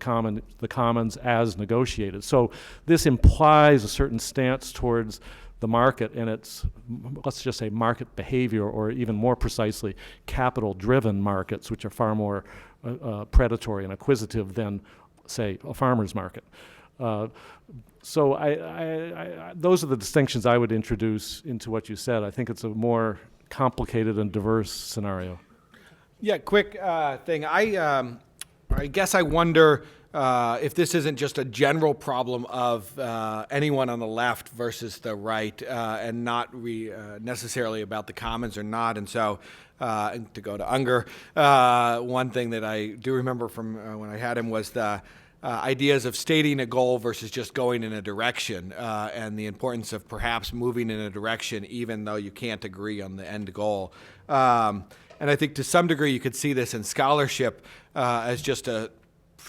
commons as negotiated. So this implies a certain stance towards the market and its, let's just say, market behavior, or even more precisely, capital-driven markets, which are far more predatory and acquisitive than, say, a farmer's market. So those are the distinctions I would introduce into what you said. I think it's a more complicated and diverse scenario. Yeah, quick thing. I guess I wonder if this isn't just a general problem of anyone on the left versus the right, and not necessarily about the commons or not. And so, and to go to Unger, one thing that I do remember from when I had him was the ideas of stating a goal versus just going in a direction, and the importance of perhaps moving in a direction even though you can't agree on the end goal. And I think to some degree you could see this in scholarship as just a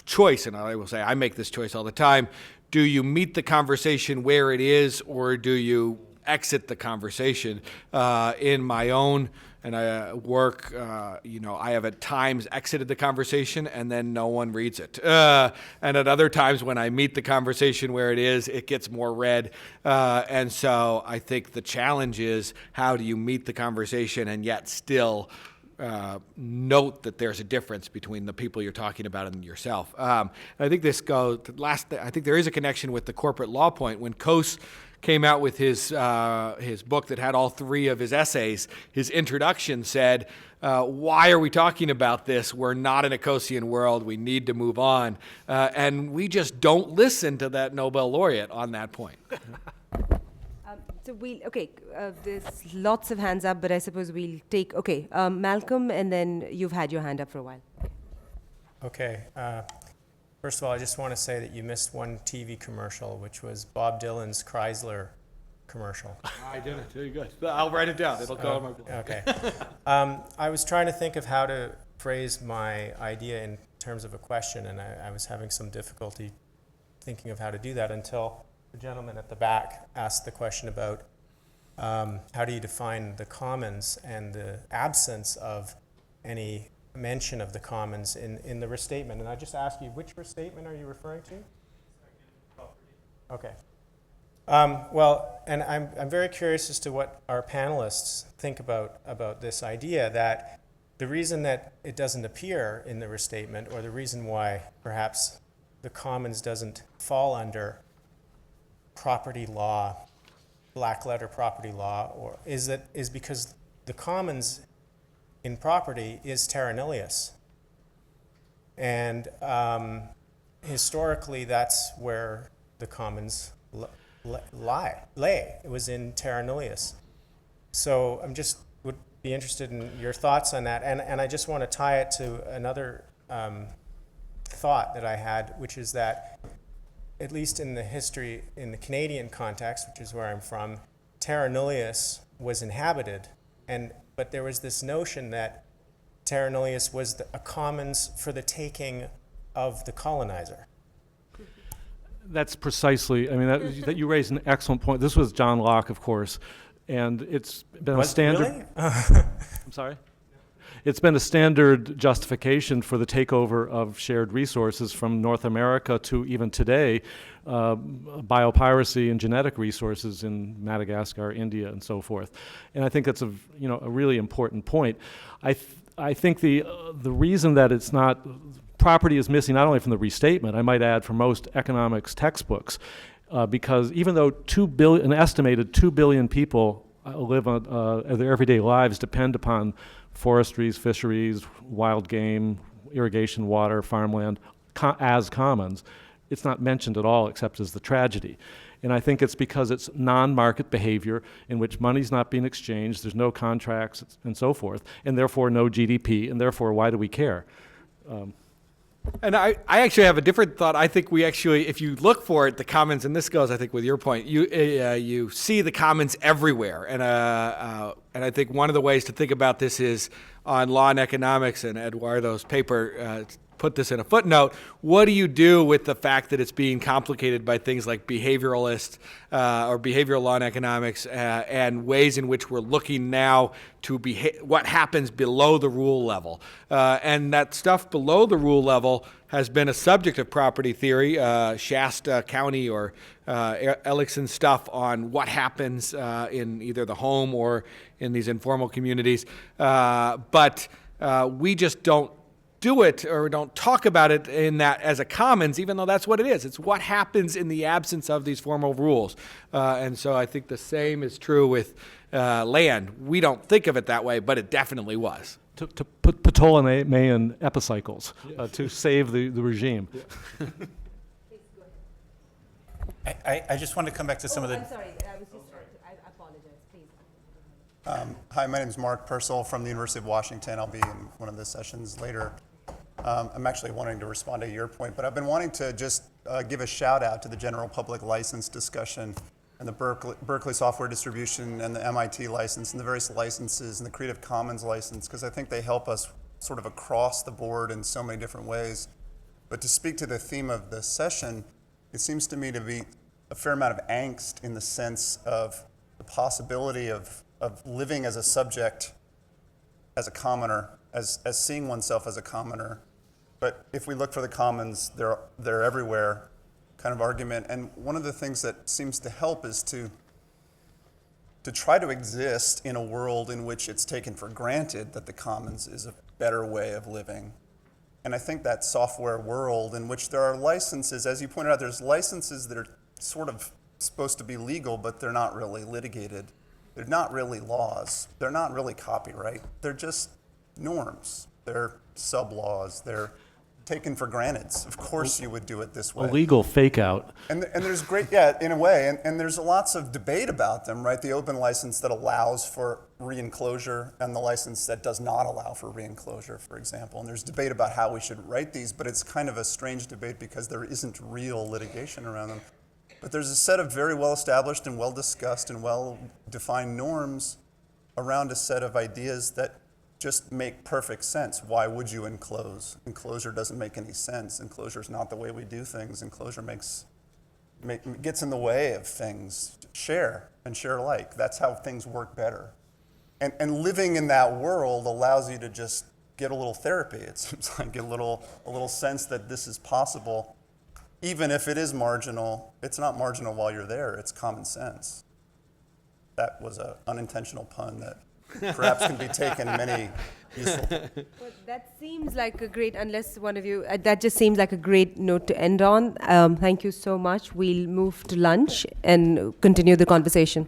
choice, and I will say I make this choice all the time. Do you meet the conversation where it is, or do you exit the conversation? In my own and I work, I have at times exited the conversation and then no one reads it. And at other times when I meet the conversation where it is, it gets more read. And so I think the challenge is, how do you meet the conversation and yet still note that there's a difference between the people you're talking about and yourself. And I think this goes I think there is a connection with the corporate law point. When Coase came out with his book that had all three of his essays, his introduction said, why are we talking about this? We're not in a Coasean world. We need to move on. And we just don't listen to that Nobel laureate on that point. So there's lots of hands up, but I suppose we'll take, Malcolm, and then you've had your hand up for a while. Okay. First of all, I just want to say that you missed one TV commercial, which was Bob Dylan's Chrysler commercial. I did it. Very good. I'll write it down. It'll go on my book. Okay. I was trying to think of how to phrase my idea in terms of a question, and I was having some difficulty thinking of how to do that until the gentleman at the back asked the question about how do you define the commons and the absence of any mention of the commons in the restatement. And I just ask you, which restatement are you referring to? Okay. Well, and I'm very curious as to what our panelists think about this idea, that the reason that it doesn't appear in the restatement, or the reason why perhaps the commons doesn't fall under property law, black letter property law, is because the commons in property is terra nullius. And historically, that's where the commons lay. It was in terra nullius. So would be interested in your thoughts on that. And I just want to tie it to another thought that I had, which is that, at least in the history, in the Canadian context, which is where I'm from, terra nullius was inhabited, but there was this notion that terra nullius was a commons for the taking of the colonizer. That's precisely, I mean, that you raised an excellent point. This was John Locke, of course, and it's been a standard. Really? I'm sorry? It's been a standard justification for the takeover of shared resources from North America to even today, biopiracy and genetic resources in Madagascar, India, and so forth. And I think that's a really important point. I think the reason that it's not, property is missing not only from the restatement, I might add, from most economics textbooks, because even though an estimated 2 billion people live on their everyday lives depend upon forestries, fisheries, wild game, irrigation, water, farmland, as commons, it's not mentioned at all except as the tragedy. And I think it's because it's non-market behavior in which money's not being exchanged, there's no contracts and so forth, and therefore no GDP, and therefore why do we care? And I actually have a different thought. I think we actually, if you look for it, the commons, and this goes, I think, with your point, you see the commons everywhere. And I think one of the ways to think about this is on Law and Economics, and Eduardo's paper put this in a footnote. What do you do with the fact that it's being complicated by things like behavioralist or behavioral law and economics and ways in which we're looking now to what happens below the rule level? And that stuff below the rule level has been a subject of property theory, Shasta County or Ellickson stuff on what happens in either the home or in these informal communities. But we just don't do it or don't talk about it in that as a commons, even though that's what it is. It's what happens in the absence of these formal rules. And so I think the same is true with land. We don't think of it that way, but it definitely was. To put Ptolemaic epicycles to save the regime. I just want to come back to some of the. I'm sorry. I apologize. Please. Hi, my name is Mark Purcell from the University of Washington. I'll be in one of the sessions later. I'm actually wanting to respond to your point, but I've been wanting to just give a shout out to the general public license discussion and the Berkeley software distribution and the MIT license and the various licenses and the Creative Commons license, because I think they help us sort of across the board in so many different ways. But to speak to the theme of the session, it seems to me to be a fair amount of angst in the sense of the possibility of living as a subject, as a commoner, as seeing oneself as a commoner. But if we look for the commons, they're everywhere kind of argument. And one of the things that seems to help is to try to exist in a world in which it's taken for granted that the commons is a better way of living. And I think that software world in which there are licenses, as you pointed out, there's licenses that are sort of supposed to be legal, but they're not really litigated. They're not really laws. They're not really copyright. They're just norms. They're sub-laws. They're taken for granted. Of course you would do it this way. A legal fake out. And there's great, yeah, in a way, and there's lots of debate about them, right? The open license that allows for re-enclosure and the license that does not allow for re-enclosure, for example. And there's debate about how we should write these, but it's kind of a strange debate because there isn't real litigation around them. But there's a set of very well-established and well-discussed and well-defined norms around a set of ideas that just make perfect sense. Why would you enclose? Enclosure doesn't make any sense. Enclosure is not the way we do things. Enclosure gets in the way of things. Share and share alike. That's how things work better. And living in that world allows you to just get a little therapy. It seems like a little sense that this is possible. Even if it is marginal, it's not marginal while you're there. It's common sense. That was an unintentional pun that perhaps can be taken many useful. Well, that seems like a great, unless one of you, that just seems like a great note to end on. Thank you so much. We'll move to lunch and continue the conversation.